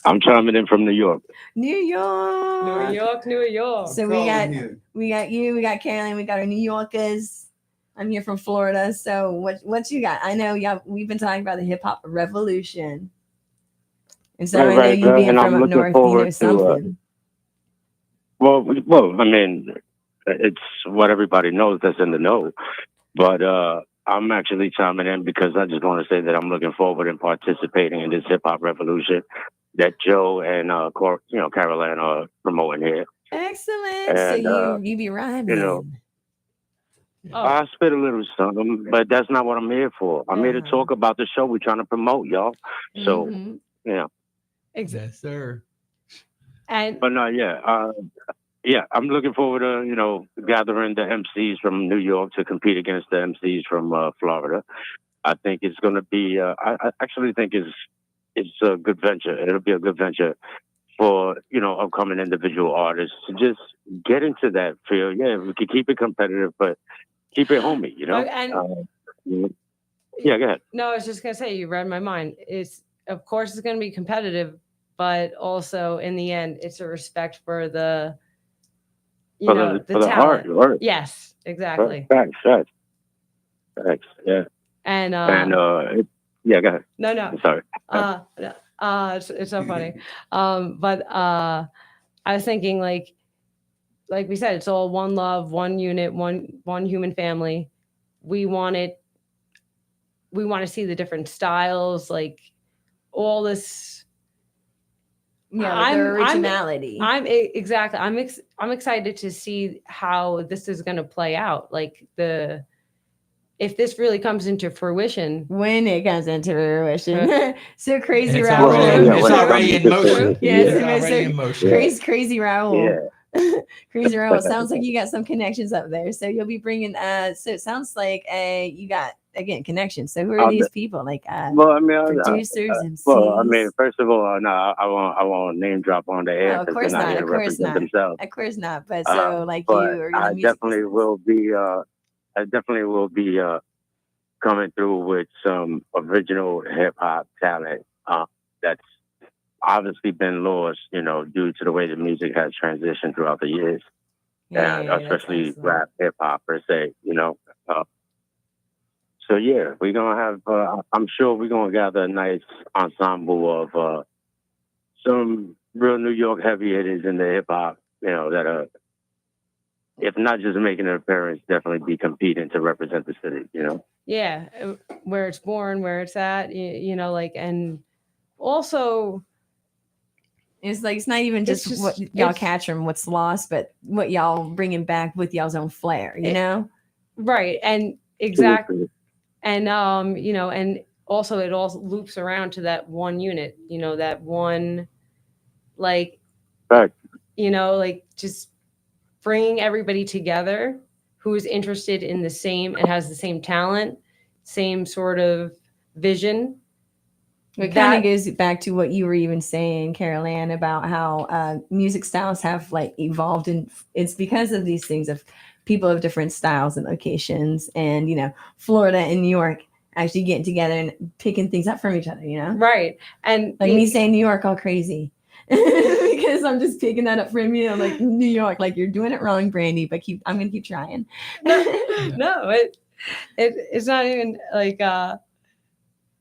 Speaker 10: I'm chiming in from New York.
Speaker 8: New York.
Speaker 9: New York, New York.
Speaker 8: So we got you, we got Carolyn, we got our New Yorkers. I'm here from Florida. So what you got? I know we've been talking about the hip hop revolution. And so I know
Speaker 10: Right,
Speaker 8: you being
Speaker 10: and
Speaker 8: from
Speaker 10: I'm
Speaker 8: up
Speaker 10: looking
Speaker 8: north, you
Speaker 10: forward
Speaker 8: know
Speaker 10: to,
Speaker 8: something.
Speaker 10: Well, I mean, it's what everybody knows that's in the know. But I'm actually chiming in because I just want to say that I'm looking forward in participating in this hip hop revolution that Joe and Caroline are promoting here.
Speaker 8: Excellent.
Speaker 10: And,
Speaker 8: So you be rhyming.
Speaker 10: you know,
Speaker 9: Oh.
Speaker 10: I spit a little something, but that's not what I'm here for. I'm here to talk about the show we're trying to promote, y'all. So,
Speaker 8: Mhm.
Speaker 3: Yes, sir.
Speaker 9: And
Speaker 10: but no, yeah, I'm looking forward to gathering the MCs from New York to compete against the MCs from Florida. I think it's going to be. I actually think it's a good venture. It'll be a good venture for upcoming individual artists to just get into that field. Yeah, we can keep it competitive, but keep it homey. Yeah, go ahead.
Speaker 9: no, I was just gonna say you read my mind. Of course it's gonna be competitive, but also in the end, it's a respect for the
Speaker 10: For the
Speaker 9: talent.
Speaker 10: art.
Speaker 9: Yes, exactly.
Speaker 10: Facts. Yeah.
Speaker 9: And
Speaker 10: yeah, go ahead.
Speaker 9: no,
Speaker 10: I'm sorry.
Speaker 9: it's so funny. But I was thinking like we said, it's all one love, one unit, one human family. We want to see the different styles, like all this.
Speaker 8: Yeah, their originality.
Speaker 9: Exactly. I'm excited to see how this is going to play out. Like if this really comes into fruition.
Speaker 8: When it comes into fruition. So Crazy
Speaker 3: It's
Speaker 8: Raul.
Speaker 3: already in motion.
Speaker 8: Yes,
Speaker 3: It's already in motion.
Speaker 8: Crazy Raul.
Speaker 10: Yeah.
Speaker 8: Crazy Raul. Sounds like you got some connections up there. So you'll be bringing. So it sounds like you got again connections. So who are these people? Like producers, MCs.
Speaker 10: Well, I mean, first of all, no, I won't name drop on the air
Speaker 8: of
Speaker 10: because
Speaker 8: course
Speaker 10: they're not
Speaker 8: not.
Speaker 10: here
Speaker 8: Of
Speaker 10: to
Speaker 8: course
Speaker 10: represent
Speaker 8: not.
Speaker 10: themselves.
Speaker 8: Of course not. But so like
Speaker 10: But
Speaker 8: you or
Speaker 10: I definitely will be. I definitely will be coming through with some original hip hop talent that's obviously been lost, due to the way the music has transitioned throughout the years, and especially rap, hip hop per se, So yeah, we're gonna have. I'm sure we're gonna gather a nice ensemble of some real New York heavy hitters in the hip hop, that are, if not just making an appearance, definitely be competing to represent the city.
Speaker 9: Yeah, where it's born, where it's at, and also
Speaker 8: it's like it's not even just what y'all catch from what's lost, but what y'all bringing back with y'all's own flair,
Speaker 9: right? And exactly, and and also it all loops around to that one unit, that one, like, just bringing everybody together who is interested in the same and has the same talent, same sort of vision,
Speaker 8: It kind of goes back to what you were even saying, Carol Ann, about how music styles have like evolved, and it's because of these things of people of different styles and locations, and Florida and New York actually getting together and picking things up from each other,
Speaker 9: right? And
Speaker 8: like me saying New York all crazy because I'm just picking that up from you. I'm like, New York, like you're doing it wrong, Brandy, but I'm gonna keep trying.
Speaker 9: No, it's not even like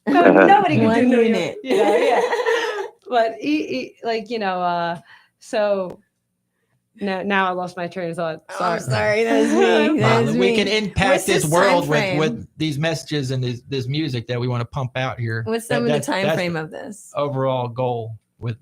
Speaker 9: nobody can
Speaker 8: One
Speaker 9: do New
Speaker 8: unit.
Speaker 9: York, yeah. But so now I lost my train of thought.
Speaker 8: Oh, I'm sorry, that was me. That was
Speaker 3: we
Speaker 8: me.
Speaker 3: can impact
Speaker 8: What's
Speaker 3: this
Speaker 8: time
Speaker 3: world
Speaker 8: frame?
Speaker 3: with these messages and this music that we want to pump out here.
Speaker 8: What's some of the time frame of this?
Speaker 3: Overall goal with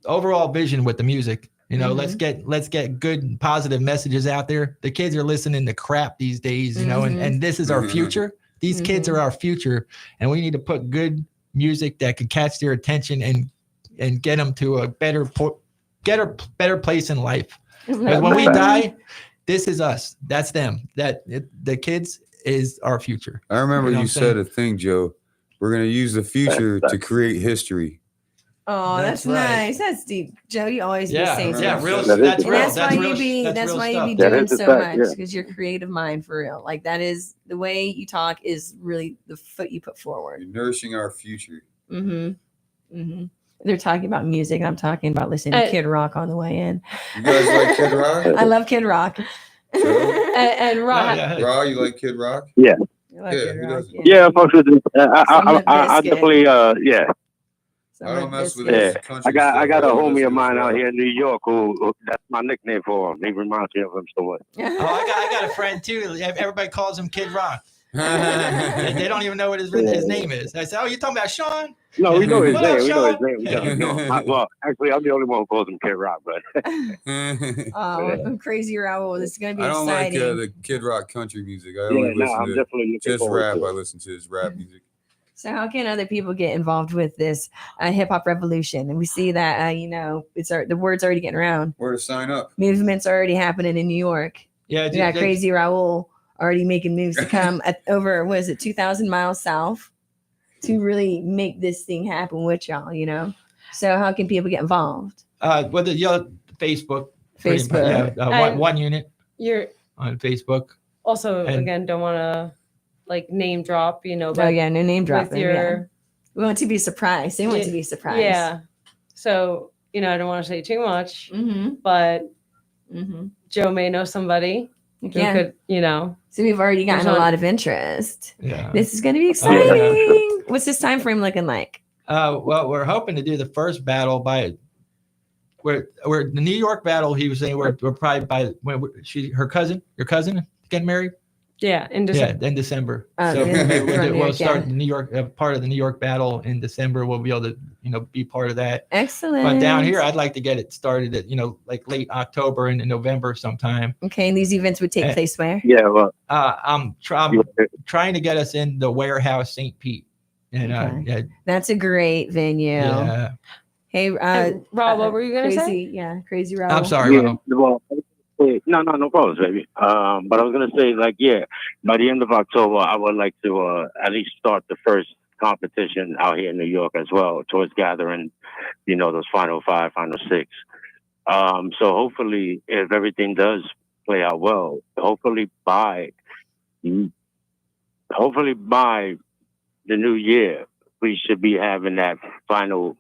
Speaker 3: overall vision with the music.
Speaker 8: Mm-hmm.
Speaker 3: Let's get good positive messages out there. The kids are listening to crap these days, and this is our future. These kids are our future, and we need to put good music that can catch their attention and get them to a better place in life. Because when we die, this is us. That's them. The kids is our future.
Speaker 11: I remember you
Speaker 3: what I'm
Speaker 11: said
Speaker 3: saying?
Speaker 11: a thing, Joe. We're going to use the future to create history.
Speaker 8: Oh, that's
Speaker 3: right.
Speaker 8: nice. That's deep, Joe. You always be saying
Speaker 3: real.
Speaker 8: something.
Speaker 3: That's
Speaker 8: And
Speaker 3: real.
Speaker 8: that's why
Speaker 3: That's
Speaker 8: you
Speaker 3: real.
Speaker 8: be.
Speaker 3: That's
Speaker 8: That's
Speaker 3: real
Speaker 8: why you
Speaker 3: stuff.
Speaker 8: be
Speaker 10: That
Speaker 8: doing
Speaker 10: is a
Speaker 8: so
Speaker 10: fact,
Speaker 8: much
Speaker 10: yeah.
Speaker 8: because your creative mind for real. Like that is the way you talk is really the foot you put forward.
Speaker 11: You're nourishing our future.
Speaker 8: They're talking about music, and I'm talking about listening to Kid Rock on the way in.
Speaker 11: You guys like Kid Rock?
Speaker 8: I love Kid Rock.
Speaker 9: And Rob,
Speaker 11: Raw, you like Kid Rock?
Speaker 10: Yeah.
Speaker 8: I love
Speaker 11: Yeah,
Speaker 8: Kid
Speaker 11: who
Speaker 8: Rock,
Speaker 11: doesn't?
Speaker 10: Yeah, folks.
Speaker 8: Some Limp
Speaker 10: I
Speaker 8: Bizkit.
Speaker 10: definitely, yeah.
Speaker 8: Some
Speaker 11: I don't
Speaker 8: Limp
Speaker 11: mess with
Speaker 8: Bizkit.
Speaker 11: this
Speaker 10: Yeah,
Speaker 11: country
Speaker 10: I got a
Speaker 11: stuff.
Speaker 10: homie of mine out
Speaker 11: here.
Speaker 10: here in New York who that's my nickname for him. He reminds me of him so much.
Speaker 3: Oh, I got a friend too. Everybody calls him Kid Rock. They don't even know what his name is. I said, "Oh, you talking about Sean?"
Speaker 10: No, we know his
Speaker 3: What up,
Speaker 10: name. We know his
Speaker 3: Sean?
Speaker 10: name. Well, actually, I'm the only one who calls him Kid Rock, but
Speaker 8: I'm Crazy Raoul. This is gonna be
Speaker 11: I don't
Speaker 8: exciting.
Speaker 11: like the Kid Rock country music. I
Speaker 10: yeah,
Speaker 11: only
Speaker 10: no,
Speaker 11: listen
Speaker 10: I'm
Speaker 11: to
Speaker 10: definitely looking
Speaker 11: just
Speaker 10: forward
Speaker 11: rap.
Speaker 10: to
Speaker 11: I
Speaker 10: it.
Speaker 11: listen to his rap music.
Speaker 8: So how can other people get involved with this hip hop revolution? And we see that the word's already getting around.
Speaker 11: Where to sign up?
Speaker 8: Movements are already happening in New York.
Speaker 3: Yeah,
Speaker 8: We got Crazy Raoul already making moves to come over. What is it, 2,000 miles south, to really make this thing happen with y'all. So how can people get involved?
Speaker 3: With the Facebook. pretty much,
Speaker 8: Facebook.
Speaker 3: Yeah, one unit
Speaker 9: you're
Speaker 3: on Facebook.
Speaker 9: also
Speaker 3: And-
Speaker 9: again don't want to like name drop,
Speaker 8: Oh
Speaker 9: but
Speaker 8: yeah, no name dropping.
Speaker 9: with your
Speaker 8: We want to be surprised. They want to be surprised.
Speaker 9: yeah. So I don't want to say too much,
Speaker 8: Mm-hmm.
Speaker 9: but
Speaker 8: Mm-hmm.
Speaker 9: Joe may know somebody who
Speaker 8: Yeah.
Speaker 9: could,
Speaker 8: So we've already gotten a
Speaker 9: There's
Speaker 8: lot of interest.
Speaker 3: Yeah.
Speaker 8: This is going to be exciting. What's this time frame looking like?
Speaker 3: Well, we're hoping to do the first battle by. We're the New York battle. He was saying we're probably by when your cousin getting married.
Speaker 9: Yeah, in December.
Speaker 3: Yeah, in December.
Speaker 8: Oh,
Speaker 3: So
Speaker 8: yeah,
Speaker 3: maybe
Speaker 8: from New
Speaker 3: we'll
Speaker 8: York,
Speaker 3: start
Speaker 8: yeah.
Speaker 3: the New York part of the New York battle in December. We'll be able to be part of that.
Speaker 8: Excellent.
Speaker 3: But down here, I'd like to get it started at like late October and in November sometime.
Speaker 8: Okay, and these events would take place where?
Speaker 10: Yeah, well,
Speaker 3: I'm trying to get us in the Warehouse St. Pete, and
Speaker 8: Okay. That's a great venue.
Speaker 3: yeah.
Speaker 8: Hey,
Speaker 9: And Rob, what were you gonna say?
Speaker 8: Crazy, yeah, Crazy Rob.
Speaker 3: I'm sorry,
Speaker 10: yeah,
Speaker 3: Rob.
Speaker 10: well, no problems, baby. But I was gonna say, like, yeah, by the end of October, I would like to at least start the first competition out here in New York as well, towards gathering, those final 5, final 6. So hopefully, if everything does play out well, hopefully by the new year, we should be having that final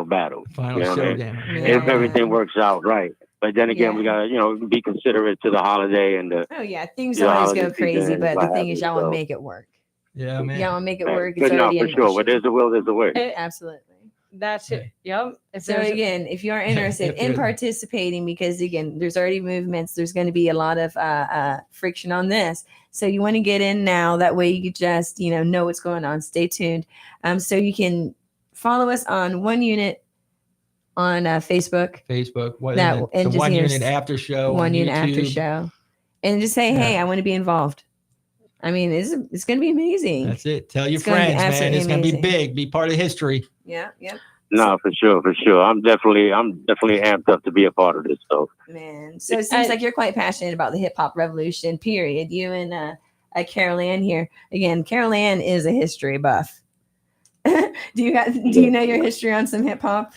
Speaker 10: battle.
Speaker 3: Final
Speaker 10: You know what I mean?
Speaker 3: showdown.
Speaker 10: If everything works out right. But then again, we gotta, be considerate to the holiday and the.
Speaker 8: Oh yeah, things
Speaker 10: Yeah,
Speaker 8: always go
Speaker 10: holiday
Speaker 8: crazy,
Speaker 10: season,
Speaker 8: but the
Speaker 10: what
Speaker 8: thing is, y'all
Speaker 10: have
Speaker 8: want
Speaker 10: you,
Speaker 8: to
Speaker 10: so.
Speaker 8: make it work.
Speaker 3: Yeah, man.
Speaker 8: Y'all want to make it
Speaker 10: Right.
Speaker 8: work.
Speaker 10: But
Speaker 8: It's
Speaker 10: no,
Speaker 8: already
Speaker 10: for
Speaker 8: in
Speaker 10: sure. Where
Speaker 8: motion.
Speaker 10: there's a will, there's a way.
Speaker 8: Absolutely.
Speaker 9: That's it. Yep. If
Speaker 8: So
Speaker 9: there's a-
Speaker 8: again, if you are interested in participating, because again, there's already movements, there's going to be a lot of friction on this. So you want to get in now. That way you can just know what's going on. Stay tuned. So you can follow us on One Unit on Facebook.
Speaker 3: The
Speaker 8: just
Speaker 3: One
Speaker 8: hear
Speaker 3: Unit after show.
Speaker 8: One
Speaker 3: on
Speaker 8: Unit after
Speaker 3: YouTube.
Speaker 8: show, and just say, hey, I want to be involved. I mean, it's going to be amazing.
Speaker 3: That's it. Tell your
Speaker 8: It's gonna be
Speaker 3: friends, man.
Speaker 8: absolutely
Speaker 3: It's going to be
Speaker 8: amazing.
Speaker 3: big. Be part of history.
Speaker 8: Yeah. Yep.
Speaker 10: No, for sure. I'm definitely amped up to be a part of this. So.
Speaker 8: Man, so it seems like you're quite passionate about the hip hop revolution, period. You and Carol Ann here. Again, Carol Ann is a history buff. Do you know your history on some hip hop?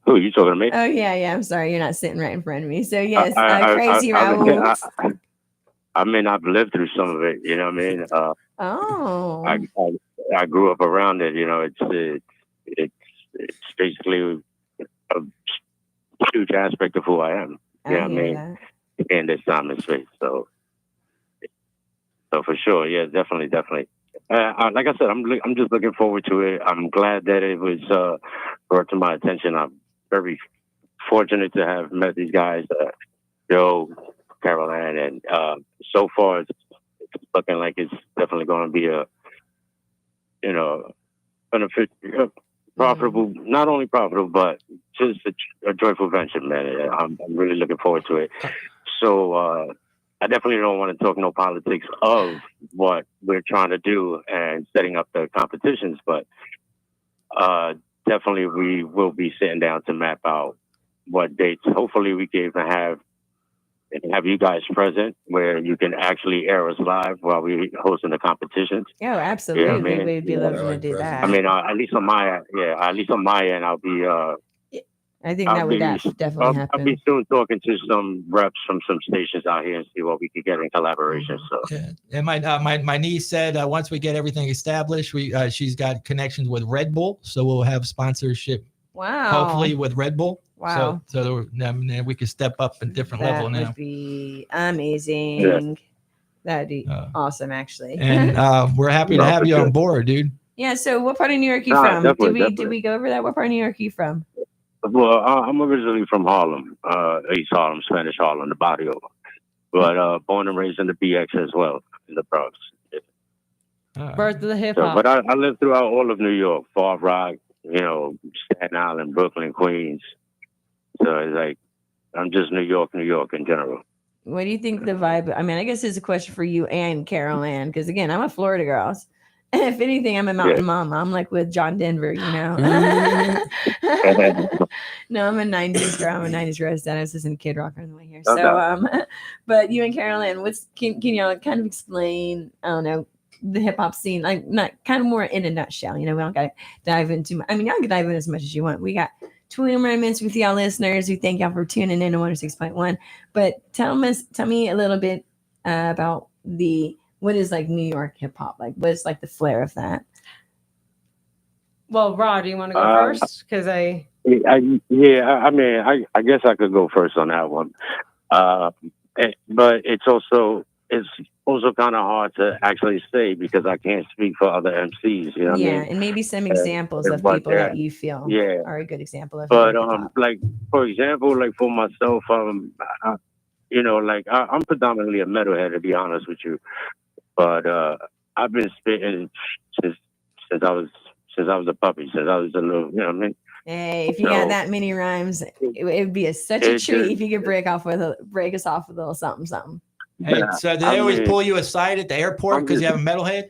Speaker 10: Who you talking to me?
Speaker 8: Oh yeah. I'm sorry, you're not sitting right in front of me. So yes, Crazy Raoul.
Speaker 10: I mean, I've lived through some of it. You know what I mean? I grew up around it. You know, it's basically a huge aspect of who I am. You know what I mean? In this time and space. So for sure, yeah, definitely. Like I said, I'm just looking forward to it. I'm glad that it was brought to my attention. I'm very fortunate to have met these guys, Joe, Caroline, and so far it's looking like it's definitely going to be a, you know, benefit, profitable, not only profitable, but just a joyful venture, man. I'm really looking forward to it. So I definitely don't want to talk no politics of what we're trying to do and setting up the competitions, but definitely we will be sitting down to map out what dates. Hopefully we can even have you guys present where you can actually air us live while we're hosting the competitions.
Speaker 8: Oh, absolutely.
Speaker 10: You know what I mean?
Speaker 8: We'd be loving to do that.
Speaker 10: I mean, at least on my end, I'll be.
Speaker 8: I think that would definitely happen.
Speaker 10: I'll be soon talking to some reps from some stations out here and see what we could get in collaboration. So,
Speaker 3: and my niece said once we get everything established, she's got connections with Red Bull, so we'll have sponsorship.
Speaker 8: Wow.
Speaker 3: Hopefully with Red Bull.
Speaker 8: Wow.
Speaker 3: So we could step up a different level now.
Speaker 8: That would be amazing.
Speaker 10: Yeah.
Speaker 8: That'd be awesome, actually.
Speaker 3: And we're happy to have you on board, dude.
Speaker 8: Yeah. So, what part of New York are you from? Did we go over that? What part of New York are you from?
Speaker 10: Well, I'm originally from Harlem, East Harlem, Spanish Harlem, the barrio, but born and raised in the BX as well, in the Bronx.
Speaker 9: Birth of the hip hop.
Speaker 10: But I lived throughout all of New York, Far Rock, you know, Staten Island, Brooklyn, Queens. So it's like, I'm just New York in general.
Speaker 8: What do you think the vibe? I mean, I guess it's a question for you and Carol Ann, because again, I'm a Florida girl. If anything, I'm a mountain mama. I'm like with John Denver, you know. No, I'm a 90s girl. I'm a 90s girl. I was listening to Kid Rock on the way here.
Speaker 10: Okay.
Speaker 8: So, but you and Carol Ann, can you kind of explain, I don't know, the hip hop scene, like not kind of more in a nutshell, you know, we don't got to dive into, I mean, y'all can dive in as much as you want. We got 20 more minutes with y'all listeners. We thank y'all for tuning in to 106.1, but tell me a little bit about what is like New York hip hop? Like, what is like the flair of that?
Speaker 9: Well, Rod, do you want to go first? Because I
Speaker 10: mean, I guess I could go first on that one. But it's also kind of hard to actually say because I can't speak for other MCs. You know what I mean?
Speaker 8: And maybe some examples of people that you feel are a good example of.
Speaker 10: But like for example, like for myself, you know, like I'm predominantly a metalhead, to be honest with you. But I've been spitting since I was a puppy, since I was a little, you know what I mean?
Speaker 8: Hey, if you got that many rhymes, it would be such a treat if you could break us off with a little something.
Speaker 3: Hey, so do they always pull you aside at the airport because you have a metalhead?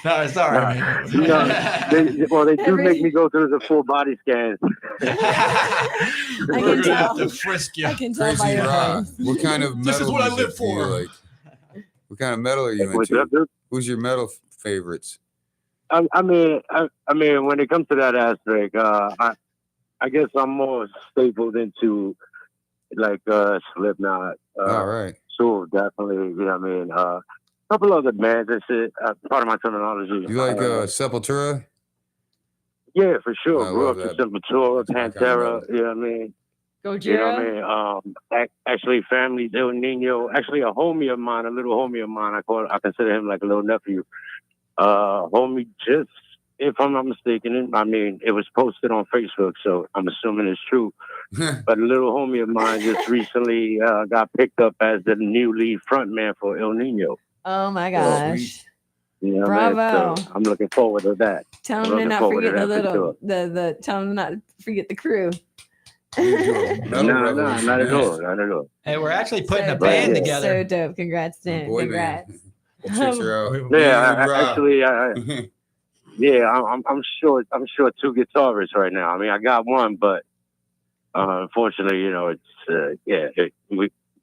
Speaker 3: No, sorry.
Speaker 10: They do make me go through the full body scan.
Speaker 8: I can tell.
Speaker 3: To frisk you.
Speaker 8: I can tell
Speaker 11: Crazy
Speaker 8: by your
Speaker 11: Rock.
Speaker 8: voice.
Speaker 11: What kind of metal?
Speaker 3: This is what I live
Speaker 11: music do you
Speaker 3: for.
Speaker 11: like? What kind of metal are you
Speaker 10: What's
Speaker 11: into?
Speaker 10: up, dude?
Speaker 11: Who's your metal favorites?
Speaker 10: I mean, when it comes to that aspect, I guess I'm more stapled into like Slipknot.
Speaker 11: All right.
Speaker 10: Sure, definitely. You know what I mean? A couple other bands and shit. Part of my terminology.
Speaker 11: You like Sepultura?
Speaker 10: Yeah, for sure.
Speaker 11: I
Speaker 10: Grew up
Speaker 11: love
Speaker 10: to
Speaker 11: that.
Speaker 10: Sepultura,
Speaker 11: That's my kind of
Speaker 10: Pantera.
Speaker 11: metal.
Speaker 10: You know what I mean?
Speaker 9: Gojira.
Speaker 10: You know what I mean? Actually, family, El Nino. Actually, a homie of mine, a little homie of mine. I consider him like a little nephew. Homie, just if I'm not mistaken, I mean, it was posted on Facebook, so I'm assuming it's true. But a little homie of mine just recently got picked up as the new lead frontman for El Nino.
Speaker 8: Oh my gosh.
Speaker 10: You know,
Speaker 8: Bravo.
Speaker 10: So I'm looking forward to that.
Speaker 8: Tell them to not forget tell them not to forget the crew.
Speaker 10: No, not at all.
Speaker 3: Hey, we're actually putting
Speaker 8: So
Speaker 3: a band
Speaker 8: dope.
Speaker 3: together.
Speaker 8: So dope. Congrats, Dan.
Speaker 11: Boy,
Speaker 8: Congrats.
Speaker 11: man. Checks her out.
Speaker 10: Yeah, I'm sure 2 guitarists right now. I mean, I got one, but unfortunately, you know, it's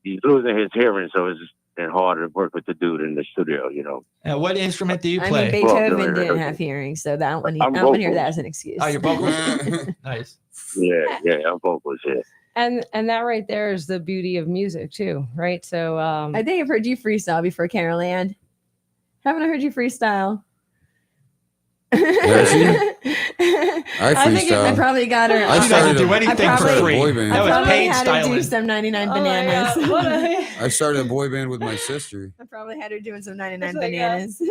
Speaker 10: he's losing his hearing, so and harder to work with the dude in the studio. You know.
Speaker 3: What instrument do you
Speaker 8: I
Speaker 3: play?
Speaker 8: mean,
Speaker 10: Well,
Speaker 8: Beethoven
Speaker 10: no,
Speaker 8: didn't have hearing, so that one, I
Speaker 10: I'm
Speaker 8: don't want to hear
Speaker 10: vocal.
Speaker 8: that as an excuse.
Speaker 3: Oh, your vocals? Nice.
Speaker 10: Yeah, I'm vocals. Yeah.
Speaker 9: And that right there is the beauty of music too, right? So
Speaker 8: I think I've heard you freestyle before, Carol Ann. Haven't I heard you freestyle?
Speaker 11: I
Speaker 8: think I
Speaker 11: freestyle.
Speaker 8: probably got her.
Speaker 11: I
Speaker 3: She doesn't
Speaker 11: started
Speaker 3: do
Speaker 11: a-
Speaker 3: anything
Speaker 11: I
Speaker 3: for
Speaker 11: started a
Speaker 3: free.
Speaker 11: boy band.
Speaker 3: That was
Speaker 8: probably
Speaker 3: paid
Speaker 8: had her do
Speaker 3: styling.
Speaker 8: some 99
Speaker 9: Oh my
Speaker 8: bananas.
Speaker 9: God, what a-
Speaker 11: I started a boy band with my sister.
Speaker 8: I probably had her doing some 99
Speaker 9: That's like,
Speaker 8: bananas.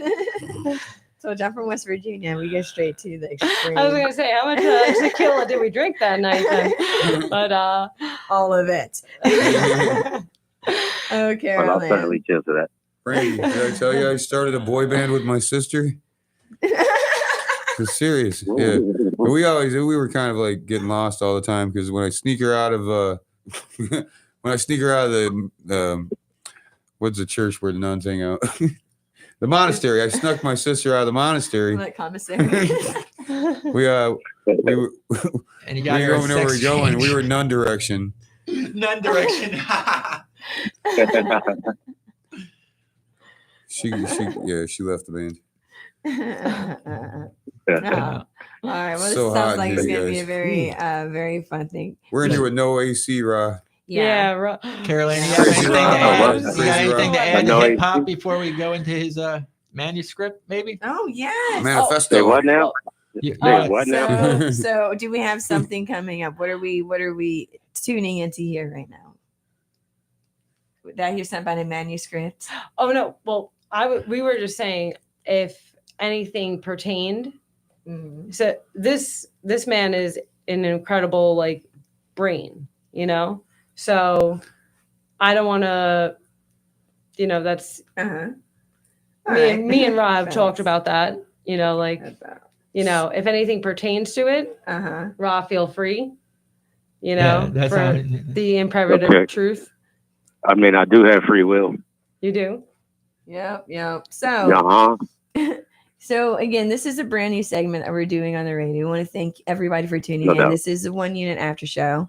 Speaker 8: So I'm from West Virginia. We go straight to the extreme.
Speaker 9: I was gonna say, how much tequila did we drink that night? Then? But
Speaker 8: all of it. Oh,
Speaker 10: Well, I'll
Speaker 8: Carol Ann.
Speaker 10: certainly cheers to that.
Speaker 11: Brandy, did I tell you I started a boy band with my sister? It's serious. Yeah. But we were kind of like getting lost all the time because when I sneak her out of the what's the church where the nuns hang out? The monastery. I snuck my sister out of the monastery.
Speaker 8: Like commissary.
Speaker 11: We were
Speaker 3: And you
Speaker 11: we
Speaker 3: got
Speaker 11: didn't
Speaker 3: her
Speaker 11: even know where we
Speaker 3: sex
Speaker 11: were going. We
Speaker 3: change.
Speaker 11: were none direction.
Speaker 3: None direction.
Speaker 11: She left the band.
Speaker 8: Oh. All right. Well, this
Speaker 11: So hot
Speaker 8: sounds
Speaker 11: in
Speaker 8: like it's
Speaker 11: here,
Speaker 8: going to be a
Speaker 11: guys.
Speaker 8: very fun thing.
Speaker 11: We're in here with no AC, Ra.
Speaker 9: yeah,
Speaker 3: Carolyn, you got
Speaker 11: Crazy
Speaker 3: anything to
Speaker 11: Rob.
Speaker 3: add?
Speaker 11: Crazy
Speaker 3: You got anything to
Speaker 11: Rob.
Speaker 3: add to
Speaker 10: No,
Speaker 3: hip hop before we go into his manuscript? Maybe.
Speaker 8: Oh, yes.
Speaker 11: Manifesto.
Speaker 10: Say what now?
Speaker 3: Yeah.
Speaker 10: What now?
Speaker 8: So do we have something coming up? What are we tuning into here right now? Did I hear something about a manuscript?
Speaker 9: Oh no. Well, we were just saying if anything pertained. So this man is an incredible like brain, you know. So I don't want to, you know. That's me and Rob talked about that. You know, like you know, if anything pertains to it, Rob, feel free. You know,
Speaker 3: Yeah, that's
Speaker 9: for
Speaker 3: how-
Speaker 9: the imperative
Speaker 10: Okay.
Speaker 9: truth.
Speaker 10: I mean, I do have free will.
Speaker 9: You do.
Speaker 8: Yep. So.
Speaker 10: Uh-huh.
Speaker 8: So again, this is a brand new segment that we're doing on the radio. We want to thank everybody for tuning
Speaker 10: No
Speaker 8: in.
Speaker 10: doubt.
Speaker 8: This is the One Unit After Show.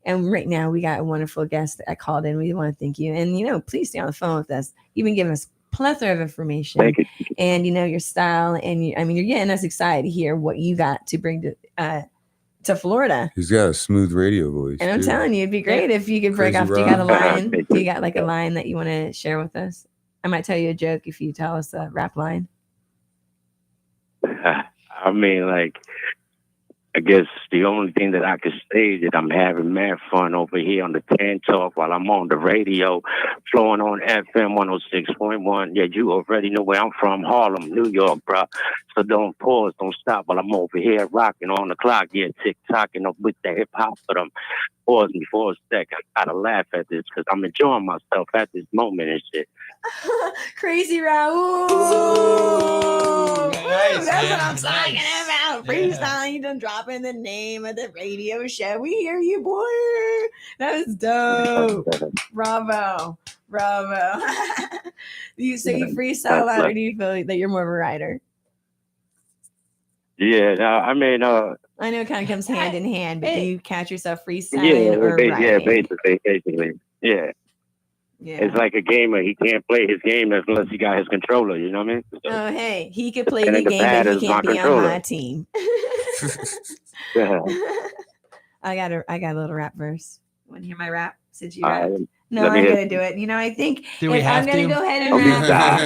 Speaker 8: And right now we got a wonderful guest that called in. We want to thank you. And, you know, please stay on the phone with us. You've been giving us a plethora of information.
Speaker 10: Thank you.
Speaker 8: And, you know, your style. And, you're getting us excited to hear what you got to bring to Florida.
Speaker 11: He's got a smooth radio voice.
Speaker 8: And I'm
Speaker 11: too.
Speaker 8: telling you, it'd be great if you could break
Speaker 11: Crazy
Speaker 8: off. Do you got a
Speaker 11: Rob.
Speaker 8: line? Do you got like a line that you want to share with us? I might tell you a joke if you tell us a rap line.
Speaker 10: I mean, like, I guess the only thing that I could say is that I'm having mad fun over here on the 10 Talk while I'm on the radio, flowing on FM 106.1. Yeah, you already know where I'm from, Harlem, New York, bro. So don't pause, don't stop while I'm over here rocking on the clock. Yeah, tick-tocking up with the hip-hop, but I'm pausing me for a second. I gotta laugh at this because I'm enjoying myself at this moment and shit.
Speaker 8: Crazy Raul.
Speaker 3: Nice,
Speaker 8: That's
Speaker 3: man.
Speaker 8: what I'm talking
Speaker 3: Nice.
Speaker 8: about. Freestyling, you done dropping the name of the radio show. We hear you, boy. That was dope. Bravo. So you freestyle out, or do you feel that you're more of a writer?
Speaker 10: Yeah, I mean,
Speaker 8: I know it kind of comes hand in hand, but do you catch yourself freestyling
Speaker 10: yeah,
Speaker 8: or writing?
Speaker 10: basically, yeah.
Speaker 8: Yeah.
Speaker 10: It's like a gamer. He can't play his game unless he got his controller. You know what I mean? So,
Speaker 8: Oh, hey, he could play
Speaker 10: And
Speaker 8: the
Speaker 10: then the
Speaker 8: game,
Speaker 10: pad
Speaker 8: but he
Speaker 10: is my
Speaker 8: can't be on
Speaker 10: controller.
Speaker 8: my team.
Speaker 10: yeah.
Speaker 8: I got a little rap verse. Want to hear my rap? Since you
Speaker 10: All
Speaker 8: rap?
Speaker 10: right.
Speaker 8: No,
Speaker 10: Let me
Speaker 8: I'm
Speaker 10: hear
Speaker 8: gonna do it. You know, I think
Speaker 3: Do we
Speaker 8: if
Speaker 3: have
Speaker 8: I'm gonna
Speaker 3: to?
Speaker 8: go ahead and
Speaker 10: Don't be
Speaker 8: rap,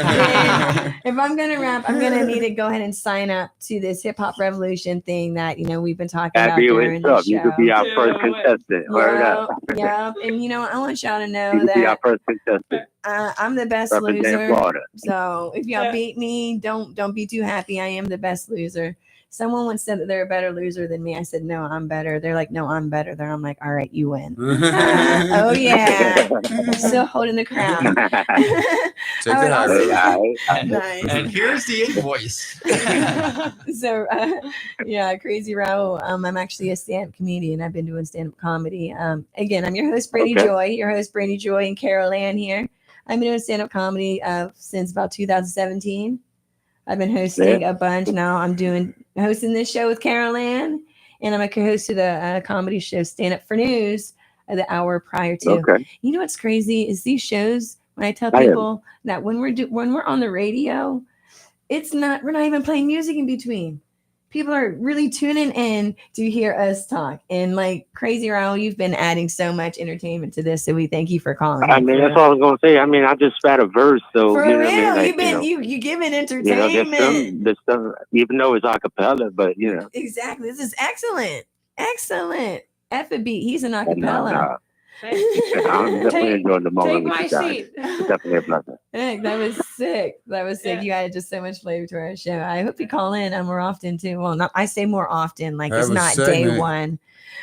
Speaker 10: shy.
Speaker 8: if I'm gonna rap, I'm gonna need to go ahead and sign up to this hip hop revolution thing that we've been talking about
Speaker 10: Abby,
Speaker 8: during the
Speaker 10: what's up?
Speaker 8: show.
Speaker 10: You could be our first contestant. Word up.
Speaker 8: Yeah, and I want y'all to know
Speaker 10: You could be our
Speaker 8: that
Speaker 10: first contestant.
Speaker 8: I'm the best
Speaker 10: Represent
Speaker 8: loser.
Speaker 10: Florida.
Speaker 8: So if y'all beat me, don't be too happy. I am the best loser. Someone once said that they're a better loser than me. I said, no, I'm better. They're like, no, I'm better. I'm like, all right, you win. Oh yeah, still holding the crown.
Speaker 11: Take
Speaker 8: I would
Speaker 11: the high
Speaker 8: also-
Speaker 11: road.
Speaker 8: Nice.
Speaker 3: And here's the invoice.
Speaker 8: So Crazy Raul. I'm actually a stand-up comedian. I've been doing stand-up comedy. Again, I'm your host Brady
Speaker 10: Okay.
Speaker 8: Joy, and Carol Ann here. I've been doing stand-up comedy since about 2017. I've been hosting a bunch now. I'm hosting this show with Carol Ann, and I'm a co-host of the comedy show Stand Up for News the hour prior to.
Speaker 10: Okay.
Speaker 8: You know what's crazy is these shows When I tell
Speaker 10: I am.
Speaker 8: people that when we're on the radio, we're not even playing music in between. People are really tuning in to hear us talk. And like Crazy Raul, you've been adding so much entertainment to this, so we thank you for calling.
Speaker 10: I mean, that's all I was gonna say. I mean, I just spat a verse, so
Speaker 8: For
Speaker 10: you know
Speaker 8: real,
Speaker 10: what I mean? Like,
Speaker 8: you've been you giving
Speaker 10: there's
Speaker 8: entertainment.
Speaker 10: there's some, even though it's a cappella, but you know.
Speaker 8: Exactly. This is excellent. Excellent. F a beat. He's an
Speaker 10: No,
Speaker 8: acapella.
Speaker 10: no. I'm definitely enjoying the moment
Speaker 9: Take
Speaker 10: with
Speaker 9: my
Speaker 10: you guys.
Speaker 9: seat.
Speaker 10: It's definitely a blessing.
Speaker 8: Heck, that was sick. That was sick.
Speaker 9: Yeah.
Speaker 8: You added just so much flavor to our show. I hope you call in more often too. Well, not I say more often, like
Speaker 11: Have
Speaker 8: it's
Speaker 11: a
Speaker 8: not day
Speaker 11: segment.
Speaker 8: one.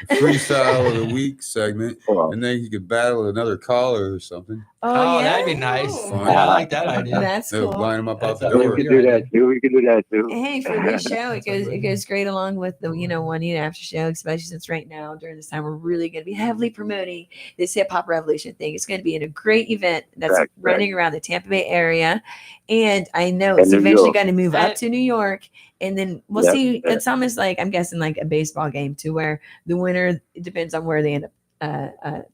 Speaker 11: Freestyle of the week segment,
Speaker 10: Well,
Speaker 11: and then you could battle another caller or something.
Speaker 3: Oh, that'd be nice.
Speaker 11: Fun.
Speaker 3: Yeah, I like that idea.
Speaker 8: That's
Speaker 11: They'll
Speaker 8: cool.
Speaker 11: line them up out
Speaker 3: That's
Speaker 11: the
Speaker 3: a
Speaker 10: we
Speaker 11: door.
Speaker 10: can do that too. We can do that too.
Speaker 8: Hey, for this show, it
Speaker 3: That's what
Speaker 8: goes great along with the one unit after show, especially since right now during this time we're really going to be heavily promoting this hip hop revolution thing. It's going to be in a great event that's
Speaker 10: Right.
Speaker 8: running around the Tampa Bay area, and I know
Speaker 10: And
Speaker 8: it's
Speaker 10: New
Speaker 8: eventually
Speaker 10: York.
Speaker 8: going to move up to New York, and then we'll
Speaker 10: Yep.
Speaker 8: see. It's almost like I'm guessing like a baseball game to where the winner, it depends on where they end up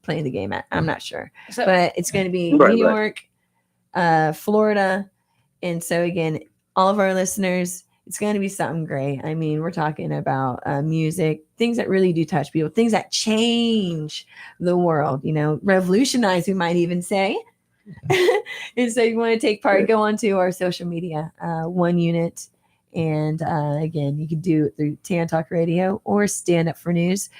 Speaker 8: playing the game at. I'm not sure,
Speaker 9: So,
Speaker 8: but it's going to be
Speaker 10: Right,
Speaker 8: New
Speaker 10: right.
Speaker 8: York, Florida. And so again, all of our listeners, it's going to be something great. I mean, we're talking about music, things that really do touch people, things that change the world, revolutionize, we might even say. And so you want to take part, go onto our social media, One Unit. And again, you can do it through Tan Talk Radio or Stand Up for News.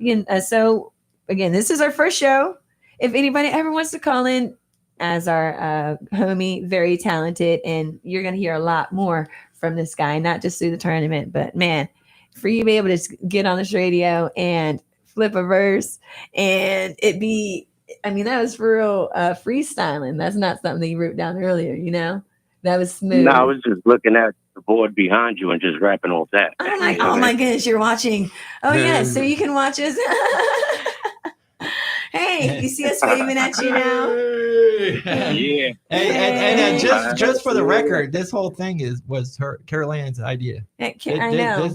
Speaker 8: Again, this is our first show. If anybody ever wants to call in as our homie, very talented, and you're going to hear a lot more from this guy, not just through the tournament, but man, for you to be able to get on this radio and flip a verse and that was for real freestyling. That's not something that you wrote down earlier, that was smooth.
Speaker 10: No, I was just looking at the board behind you and just rapping off that.
Speaker 8: Oh my goodness, you're watching. Oh yeah, so you can watch us. Hey, you see us waving at you now?
Speaker 10: Yeah.
Speaker 3: And just for the record, this whole thing was Carol Ann's idea.
Speaker 8: I know.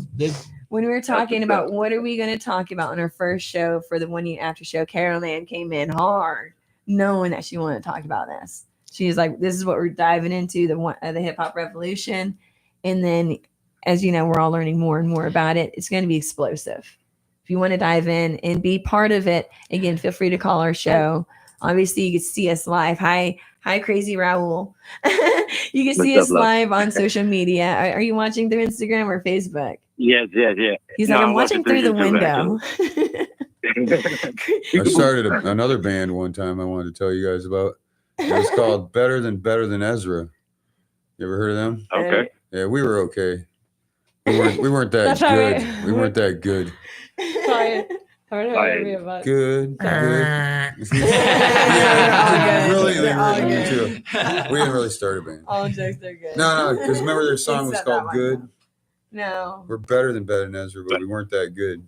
Speaker 8: When we were talking about what are we going to talk about on our first show for the 1 year after show, Carol Ann came in hard, knowing that she wanted to talk about this. She's like, "This is what we're diving into, the hip hop revolution," and then, as you know, we're all learning more and more about it. It's going to be explosive. If you want to dive in and be part of it, again, feel free to call our show. Obviously, you can see us live. Hi, Crazy Raul. You can see us live on social media. Are you watching through Instagram or Facebook?
Speaker 10: Yes.
Speaker 8: He's like, I'm watching through the window.
Speaker 11: I started another band one time I wanted to tell you guys about. It was called Better Than Ezra. You ever heard of them?
Speaker 10: Okay.
Speaker 11: Yeah, we were okay. We weren't that
Speaker 9: That's all
Speaker 11: good.
Speaker 9: right.
Speaker 11: We weren't that good.
Speaker 9: Sorry.
Speaker 11: Good.
Speaker 8: Yeah,
Speaker 11: Really,
Speaker 8: they're all
Speaker 11: me
Speaker 8: good.
Speaker 11: too. We didn't really start a band.
Speaker 8: All jokes are good.
Speaker 11: No, because remember their song was
Speaker 8: Except that
Speaker 11: called
Speaker 8: one.
Speaker 11: Good.
Speaker 8: No.
Speaker 11: We're better than Ezra, but we weren't that good.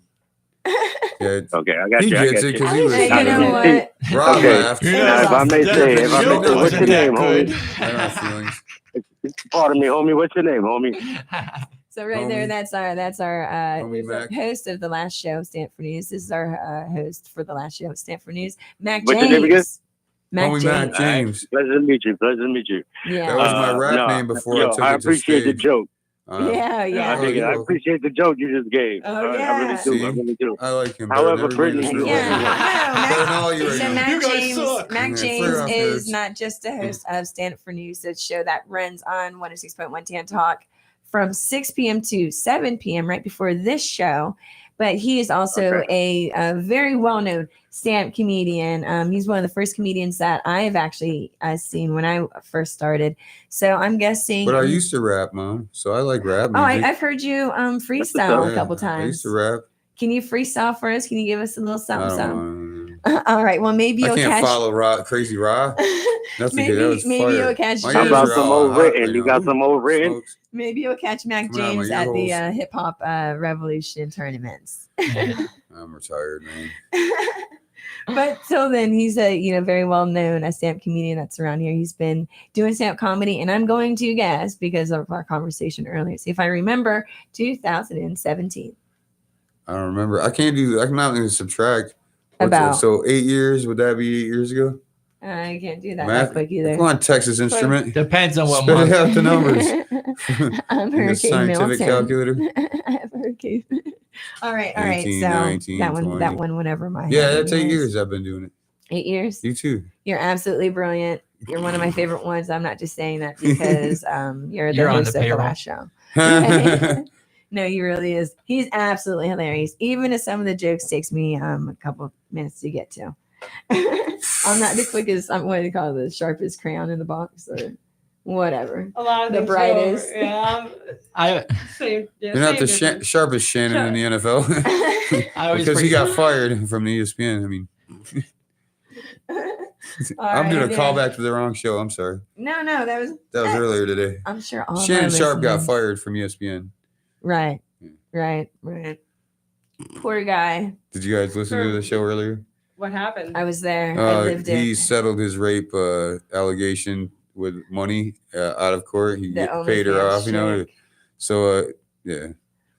Speaker 11: Yeah,
Speaker 10: Okay, I got
Speaker 11: he
Speaker 10: you. I
Speaker 11: gets
Speaker 10: got
Speaker 11: it because
Speaker 10: you.
Speaker 11: he was.
Speaker 8: Hey, you know what?
Speaker 11: Rob
Speaker 10: Okay.
Speaker 11: laughed.
Speaker 10: Now, if I may say, what's your name, homie?
Speaker 11: I don't have feelings.
Speaker 10: Pardon me, homie. What's your name, homie?
Speaker 8: So right there,
Speaker 11: Homie.
Speaker 8: that's our
Speaker 11: Homie Mac.
Speaker 8: host of the last show, Stanford News. This is our host for the last show, Stanford News, Mac
Speaker 10: What's your name again?
Speaker 8: James. Mac
Speaker 11: Homie
Speaker 8: James.
Speaker 11: Mac James.
Speaker 10: Pleasure to meet you.
Speaker 8: Yeah.
Speaker 11: That was my rap
Speaker 10: no,
Speaker 11: name before
Speaker 10: yo,
Speaker 11: I took
Speaker 10: I
Speaker 11: it to
Speaker 10: appreciate the
Speaker 11: stage.
Speaker 10: joke.
Speaker 8: Yeah.
Speaker 10: I dig it. I appreciate the joke you just gave.
Speaker 8: Oh,
Speaker 10: I really
Speaker 8: yeah.
Speaker 10: do. I really do.
Speaker 11: I like him. better than
Speaker 10: However,
Speaker 11: everybody
Speaker 10: Brittany,
Speaker 11: else in the
Speaker 8: Yeah.
Speaker 11: world. Better than all you right
Speaker 8: So
Speaker 11: now.
Speaker 8: Mac
Speaker 3: You guys
Speaker 8: James,
Speaker 3: suck.
Speaker 8: Mac
Speaker 11: Yeah,
Speaker 8: James
Speaker 11: clear off
Speaker 8: is
Speaker 11: nerds.
Speaker 8: not just a host of Stand for News, it's a show that runs on 106.1 Tan Talk from 6 p.m. to 7 p.m. right before this show. But he is also a very well-known stand-up comedian. He's one of the first comedians that I've actually seen when I first started. So I'm guessing.
Speaker 11: But I used to rap, Mom. So I like rap
Speaker 8: Oh,
Speaker 11: music.
Speaker 8: I've heard you freestyle
Speaker 11: Yeah,
Speaker 8: a couple
Speaker 11: I used
Speaker 8: times.
Speaker 11: to rap.
Speaker 8: Can you freestyle for us? Can you give us a little
Speaker 11: I
Speaker 8: something?
Speaker 11: don't
Speaker 8: something?
Speaker 11: know.
Speaker 8: All right. Well, maybe
Speaker 11: I
Speaker 8: you'll
Speaker 11: can't
Speaker 8: catch.
Speaker 11: follow Crazy Raw. That's okay. That was
Speaker 8: maybe
Speaker 11: fire.
Speaker 8: you'll catch.
Speaker 11: My
Speaker 10: How
Speaker 11: ears
Speaker 10: about
Speaker 11: are
Speaker 10: some
Speaker 11: all
Speaker 10: old
Speaker 11: hot
Speaker 10: written?
Speaker 11: right
Speaker 10: You
Speaker 11: now.
Speaker 10: got some old written?
Speaker 11: Smokes.
Speaker 8: Maybe you'll catch Mac
Speaker 11: Come on,
Speaker 8: James
Speaker 11: my
Speaker 8: at the
Speaker 11: ear
Speaker 8: hip hop revolution tournaments.
Speaker 11: I'm retired, man.
Speaker 8: But till then, he's a very well known stand-up comedian that's around here. He's been doing stand-up comedy, and I'm going to guess because of our conversation earlier. See if I remember 2017.
Speaker 11: I don't remember. I'm not going to subtract.
Speaker 8: About.
Speaker 11: So 8 years, would that be 8 years ago?
Speaker 8: I can't do that
Speaker 11: Math.
Speaker 8: quick either.
Speaker 11: Come on, Texas Instrument.
Speaker 3: Depends on what
Speaker 11: Spit
Speaker 3: month.
Speaker 11: out the numbers.
Speaker 8: I'm
Speaker 11: The
Speaker 8: Hurricane
Speaker 11: scientific
Speaker 8: Milton.
Speaker 11: calculator.
Speaker 8: I have Hurricane. All right.
Speaker 11: 18,
Speaker 8: So
Speaker 11: 19,
Speaker 8: that
Speaker 11: 20.
Speaker 8: one went over my
Speaker 11: Yeah,
Speaker 8: head.
Speaker 11: that's 8
Speaker 8: Yes.
Speaker 11: years I've been doing it.
Speaker 8: 8 years.
Speaker 11: You too.
Speaker 8: You're absolutely brilliant. You're one of my favorite ones. I'm not just saying that because you're the
Speaker 3: You're on
Speaker 8: host
Speaker 3: the
Speaker 8: of the
Speaker 3: payroll.
Speaker 8: last show. Okay. No, he really is. He's absolutely hilarious. Even if some of the jokes takes me a couple minutes to get to. I'm not the quickest. I'm what do you call it, the sharpest crayon in the box or whatever.
Speaker 9: A lot of
Speaker 8: The
Speaker 9: things go
Speaker 8: brightest.
Speaker 9: over. Yeah.
Speaker 3: I
Speaker 9: Same. Yeah,
Speaker 11: You're not
Speaker 9: same
Speaker 11: the
Speaker 9: difference.
Speaker 11: sharpest Shannon in the NFL.
Speaker 3: I always
Speaker 11: Because he
Speaker 3: forget-
Speaker 11: got fired from the ESPN. I mean, I'm doing a callback to the wrong show. I'm sorry.
Speaker 8: No, that was
Speaker 11: earlier today.
Speaker 8: I'm sure all
Speaker 11: Shannon
Speaker 8: of our
Speaker 11: Sharp got
Speaker 8: listeners-
Speaker 11: fired from ESPN.
Speaker 8: Right. Poor guy.
Speaker 11: Did you guys listen to the show earlier?
Speaker 9: What happened?
Speaker 8: I was there. I lived
Speaker 11: He
Speaker 8: it.
Speaker 11: settled his rape allegation with money out of court. He
Speaker 8: The
Speaker 11: paid her
Speaker 8: OnlyFans
Speaker 11: off, you know.
Speaker 8: chick.
Speaker 11: So, yeah.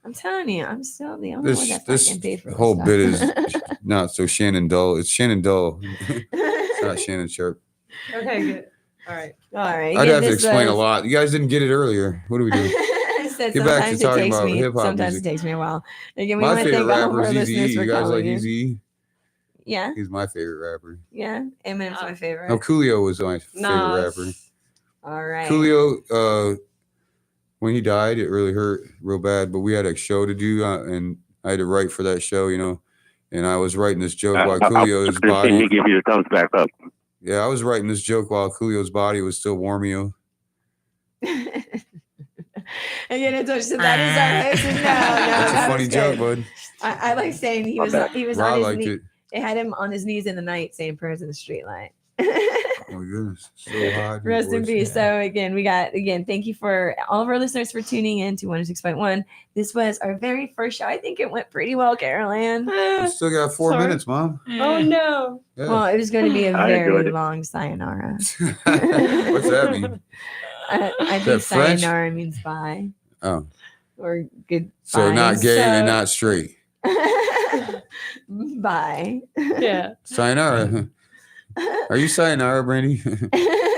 Speaker 8: I'm telling you, I'm still the only one that's
Speaker 11: This
Speaker 8: not getting paid for
Speaker 11: whole
Speaker 8: this
Speaker 11: bit
Speaker 8: stuff.
Speaker 11: is not so Shannon Dull. It's Shannon Dull. It's not Shannon Sharp.
Speaker 9: Okay, good. All right.
Speaker 8: All right.
Speaker 11: I'd
Speaker 8: again,
Speaker 11: have to
Speaker 8: this
Speaker 11: explain a
Speaker 8: was-
Speaker 11: lot. You guys didn't get it earlier. What do we do?
Speaker 8: I said
Speaker 11: Get back to
Speaker 8: sometimes it
Speaker 11: talking
Speaker 8: takes
Speaker 11: about
Speaker 8: me.
Speaker 11: hip-hop
Speaker 8: Sometimes
Speaker 11: music.
Speaker 8: it takes me a while. Again, we
Speaker 11: My
Speaker 8: want to
Speaker 11: favorite
Speaker 8: thank all of
Speaker 11: rapper
Speaker 8: our
Speaker 11: is
Speaker 8: listeners
Speaker 11: Eazy-E.
Speaker 8: for
Speaker 11: You guys
Speaker 8: calling
Speaker 11: like
Speaker 8: in.
Speaker 11: Eazy-E?
Speaker 8: Yeah,
Speaker 11: He's my favorite rapper.
Speaker 8: yeah. Eminem's my favorite.
Speaker 11: No, Coolio was my favorite
Speaker 9: Nas.
Speaker 11: rapper.
Speaker 8: All right.
Speaker 11: Coolio, when he died, it really hurt real bad. But we had a show to do, and I had to write for that show, you know. And I was writing this joke while Coolio's body.
Speaker 10: He give you the thumbs back up.
Speaker 11: Yeah, I was writing this joke while Coolio's body was still warm, you know.
Speaker 8: Again, it's just that is our host. No,
Speaker 11: That's a
Speaker 8: that
Speaker 11: funny
Speaker 8: was
Speaker 11: joke,
Speaker 8: good.
Speaker 11: bud.
Speaker 8: I like saying he was
Speaker 10: bad.
Speaker 8: on
Speaker 11: Rod
Speaker 8: his
Speaker 11: liked
Speaker 8: knee.
Speaker 11: it.
Speaker 8: They had him on his knees in the night saying prayers in the street light.
Speaker 11: Oh my goodness, so hot. your
Speaker 8: Rest in
Speaker 11: voice.
Speaker 8: peace. So again, thank you for all of our listeners for tuning in to 106.1. This was our very first show. I think it went pretty well, Carol Ann.
Speaker 11: We still got 4
Speaker 9: Sorry.
Speaker 11: minutes, Mom.
Speaker 9: Oh no.
Speaker 11: Yeah.
Speaker 8: Well, it was going to be a
Speaker 10: I enjoyed
Speaker 8: very
Speaker 10: it.
Speaker 8: long sayonara.
Speaker 11: What's that mean?
Speaker 8: I
Speaker 11: that
Speaker 8: think
Speaker 11: French?
Speaker 8: sayonara means bye
Speaker 11: Oh,
Speaker 8: or goodbye.
Speaker 11: so not gay and
Speaker 9: So-
Speaker 11: not straight.
Speaker 8: Bye.
Speaker 9: Yeah.
Speaker 11: Sayonara. Are you sayonara, Brandy?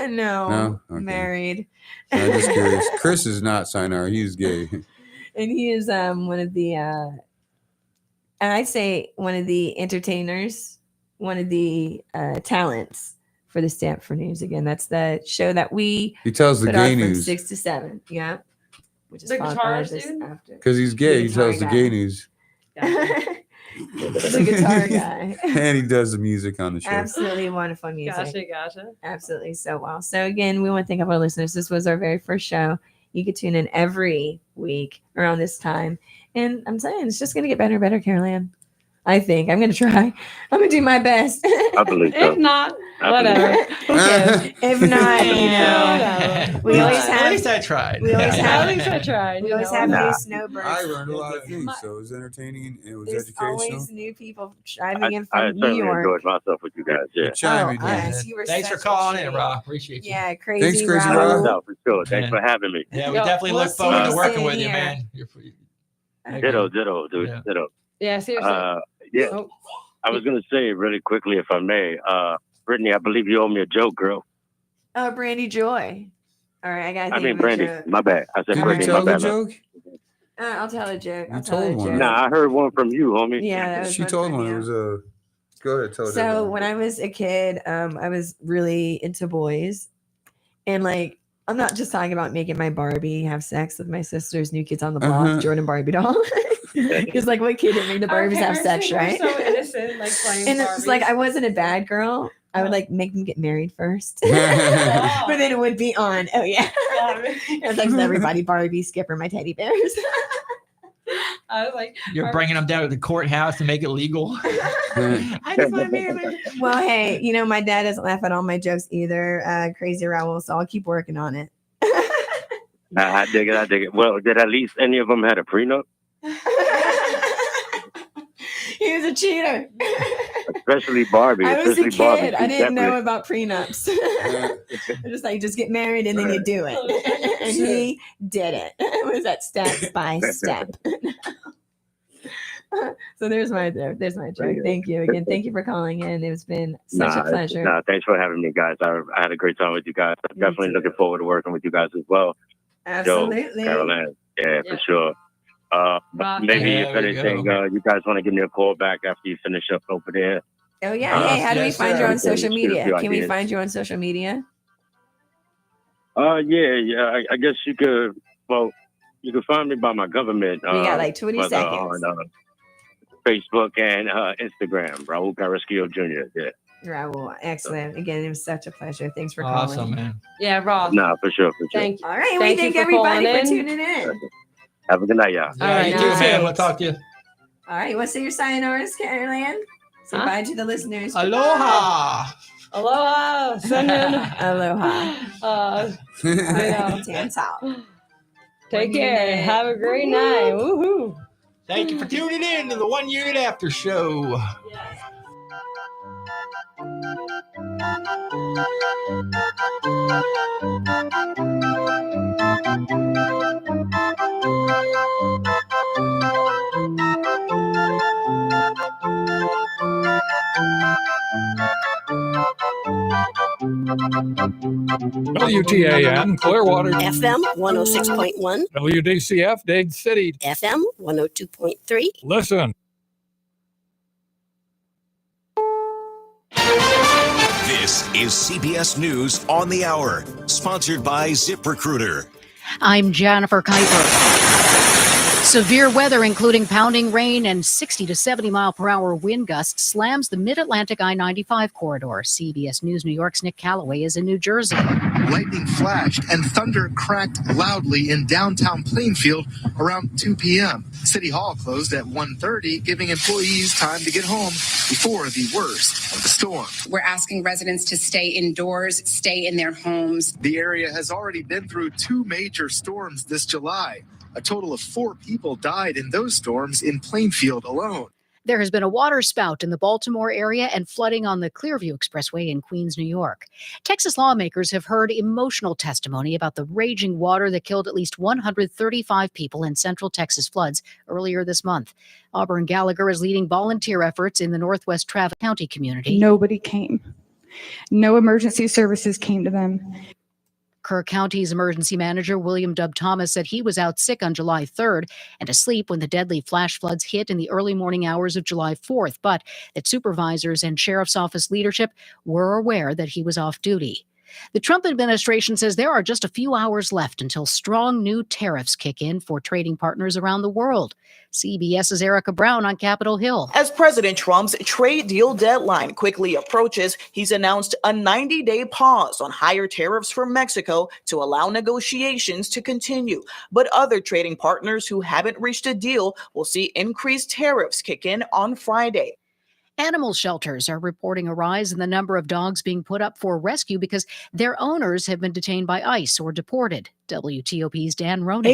Speaker 8: No,
Speaker 11: No? Okay.
Speaker 8: married.
Speaker 11: I'm just curious. Chris is not sayonara. He's gay.
Speaker 8: And he is one of the and I'd say one of the entertainers, one of the talents for the Stanford News. Again, that's the show that we
Speaker 11: He tells the
Speaker 8: put
Speaker 11: gay
Speaker 8: on from
Speaker 11: news
Speaker 8: 6 to 7. Yeah. Which is
Speaker 9: The
Speaker 8: followed by
Speaker 9: guitarist
Speaker 8: this
Speaker 9: dude?
Speaker 8: after.
Speaker 11: because he's gay. He
Speaker 8: guitar
Speaker 11: tells the
Speaker 8: guy.
Speaker 11: gay news,
Speaker 8: The guitar guy.
Speaker 11: and he does the music on the show.
Speaker 8: Absolutely wonderful music.
Speaker 9: Gotcha.
Speaker 8: Absolutely so well. So again, we want to thank all our listeners. This was our very first show. You could tune in every week around this time. And I'm saying it's just gonna get better and better, Carol Ann. I think. I'm gonna try. I'm gonna do my best.
Speaker 10: I believe so.
Speaker 9: If not,
Speaker 10: I
Speaker 9: whatever.
Speaker 8: Okay. If not, you know, we always
Speaker 3: At least
Speaker 8: have
Speaker 3: I tried.
Speaker 8: we always
Speaker 9: At
Speaker 8: have
Speaker 9: least I tried.
Speaker 8: we
Speaker 9: you
Speaker 8: always
Speaker 9: know.
Speaker 8: have
Speaker 10: Nah.
Speaker 8: new snowbirds.
Speaker 11: I learned a lot of things, so it was entertaining. It was
Speaker 8: There's
Speaker 11: educational.
Speaker 8: always new people driving in
Speaker 10: I
Speaker 8: from New
Speaker 10: certainly
Speaker 8: York.
Speaker 10: enjoyed myself with you guys. Yeah.
Speaker 11: Chime in,
Speaker 8: Oh,
Speaker 11: yeah.
Speaker 8: nice. You were
Speaker 3: Thanks for
Speaker 8: such a
Speaker 3: calling in,
Speaker 8: treat.
Speaker 3: Rob. Appreciate you.
Speaker 8: Yeah, crazy.
Speaker 11: Thanks, Crazy
Speaker 8: Raul.
Speaker 11: Rob.
Speaker 10: No, for sure. Thanks
Speaker 3: Yeah.
Speaker 10: for having me.
Speaker 3: Yeah, we
Speaker 9: Yo,
Speaker 3: definitely
Speaker 8: we'll
Speaker 3: look
Speaker 8: see
Speaker 3: forward to
Speaker 8: you
Speaker 3: working
Speaker 8: soon
Speaker 3: with you,
Speaker 8: here.
Speaker 3: man.
Speaker 10: Ditto, ditto.
Speaker 3: Yeah.
Speaker 9: Yeah, seriously.
Speaker 10: Yeah.
Speaker 9: Oh.
Speaker 10: I was gonna say really quickly, if I may, Brittany, I believe you owe me a joke, girl.
Speaker 8: Oh, Brandy Joy. All right, I gotta
Speaker 10: I
Speaker 8: think
Speaker 10: mean,
Speaker 8: of a
Speaker 10: Brandy.
Speaker 8: joke.
Speaker 10: My bad. I said
Speaker 11: Did you
Speaker 10: Brittany. My
Speaker 11: tell the
Speaker 10: bad.
Speaker 11: joke?
Speaker 8: I'll tell a joke.
Speaker 11: You
Speaker 8: I'll tell a
Speaker 11: told one.
Speaker 8: joke.
Speaker 10: Nah, I heard one from you, homie.
Speaker 8: Yeah, that was
Speaker 11: She
Speaker 8: one
Speaker 11: told
Speaker 8: from
Speaker 11: one.
Speaker 8: you.
Speaker 11: It was a. Go ahead, tell it.
Speaker 8: So when I was a kid, I was really into boys, and like I'm not just talking about making my Barbie have sex with my sister's New Kids on the Block
Speaker 11: Uh-huh.
Speaker 8: Jordan Barbie doll. Because like what kid didn't make the
Speaker 9: Our
Speaker 8: Barbies have
Speaker 9: parents
Speaker 8: sex,
Speaker 9: were
Speaker 8: right?
Speaker 9: So innocent, like playing
Speaker 8: And it's like
Speaker 9: Barbies.
Speaker 8: I wasn't a bad girl. I would like make them get married first, but
Speaker 9: Wow.
Speaker 8: then it would be on. Oh yeah, it was like everybody Barbie, Skipper, my teddy bears.
Speaker 9: I was like,
Speaker 3: You're bringing them down to the courthouse to make it legal. I just want to marry my.
Speaker 8: Well, hey, you know my dad doesn't laugh at all my jokes either. Crazy Raoul, so I'll keep working on it.
Speaker 10: I dig it. I dig it. Well, did at least any of them had a prenup?
Speaker 8: He was a cheater.
Speaker 10: Especially Barbie.
Speaker 8: I was a
Speaker 10: Especially Barbie.
Speaker 8: kid. I
Speaker 10: She's
Speaker 8: didn't know
Speaker 10: definitely-
Speaker 8: about prenups. I just like just get married and then you do it. And he did it. It was that step by step. So there's my joke. Thank you again. Thank you for calling in. It's been such a pleasure.
Speaker 10: Thanks for having me, guys. I had a great time with you guys. I'm definitely looking forward to working with you guys as well.
Speaker 8: Absolutely.
Speaker 10: Joe, Caroline. Yeah, for sure. Maybe if anything, you guys want to give me a call back after you finish up over there.
Speaker 8: Oh yeah. Hey, how do we find you on social media? Can we
Speaker 10: ideas.
Speaker 8: find you on social media?
Speaker 10: Yeah. I guess you could. Well, you can find me by my government.
Speaker 8: We got like 20 seconds.
Speaker 10: On Facebook and Instagram, Raul Carrasquillo Jr. Yeah.
Speaker 8: Raul, excellent. Again, it was such a pleasure. Thanks for calling.
Speaker 3: Awesome, man.
Speaker 9: Yeah, Ross.
Speaker 10: Nah, for sure.
Speaker 9: Thank you.
Speaker 8: All right, we
Speaker 9: Thank
Speaker 8: thank
Speaker 9: you for
Speaker 8: everybody
Speaker 9: calling
Speaker 8: for
Speaker 9: in.
Speaker 8: tuning in.
Speaker 10: Have a good night, y'all.
Speaker 3: Yeah,
Speaker 9: All right,
Speaker 3: you too, man.
Speaker 8: nice.
Speaker 3: We'll talk to you.
Speaker 8: All right, what's your sayonara, Caroline? Say
Speaker 9: Huh?
Speaker 8: bye to the listeners.
Speaker 3: Aloha.
Speaker 9: Aloha. Send in.
Speaker 8: Aloha. Tan Talk.
Speaker 9: Take
Speaker 8: 1
Speaker 9: care.
Speaker 8: unit.
Speaker 9: Have a great night. Woohoo.
Speaker 3: Thank you for tuning in to the 1 Unit After Show.
Speaker 12: WTAN Clearwater,
Speaker 13: FM 106.1,
Speaker 12: WDCF Dade City.
Speaker 13: FM 102.3.
Speaker 12: Listen.
Speaker 14: This is CBS News on the Hour, sponsored by ZipRecruiter.
Speaker 15: I'm Jennifer Kuiper. Severe weather, including pounding rain and 60 to 70 mile per hour wind gusts, slams the Mid-Atlantic I-95 corridor. CBS News New York's Nick Calloway is in New Jersey.
Speaker 16: Lightning flashed and thunder cracked loudly in downtown Plainfield around 2 p.m. City Hall closed at 1:30, giving employees time to get home before the worst of the storm.
Speaker 17: We're asking residents to stay indoors, stay in their homes.
Speaker 16: The area has already been through 2 major storms this July. A total of 4 people died in those storms in Plainfield alone.
Speaker 15: There has been a water spout in the Baltimore area and flooding on the Clearview Expressway in Queens, New York. Texas lawmakers have heard emotional testimony about the raging water that killed at least 135 people in Central Texas floods earlier this month. Auburn Gallagher is leading volunteer efforts in the Northwest Travis County community.
Speaker 18: Nobody came. No emergency services came to them.
Speaker 15: Kerr County's emergency manager, William Dub Thomas, said he was out sick on July 3rd and asleep when the deadly flash floods hit in the early morning hours of July 4th, but that supervisors and sheriff's office leadership were aware that he was off duty. The Trump administration says there are just a few hours left until strong new tariffs kick in for trading partners around the world. CBS's Erica Brown on Capitol Hill.
Speaker 19: As President Trump's trade deal deadline quickly approaches, he's announced a 90-day pause on higher tariffs from Mexico to allow negotiations to continue. But other trading partners who haven't reached a deal will see increased tariffs kick in on Friday.
Speaker 15: Animal shelters are reporting a rise in the number of dogs being put up for rescue because their owners have been detained by ICE or deported. WTOP's Dan Ronan.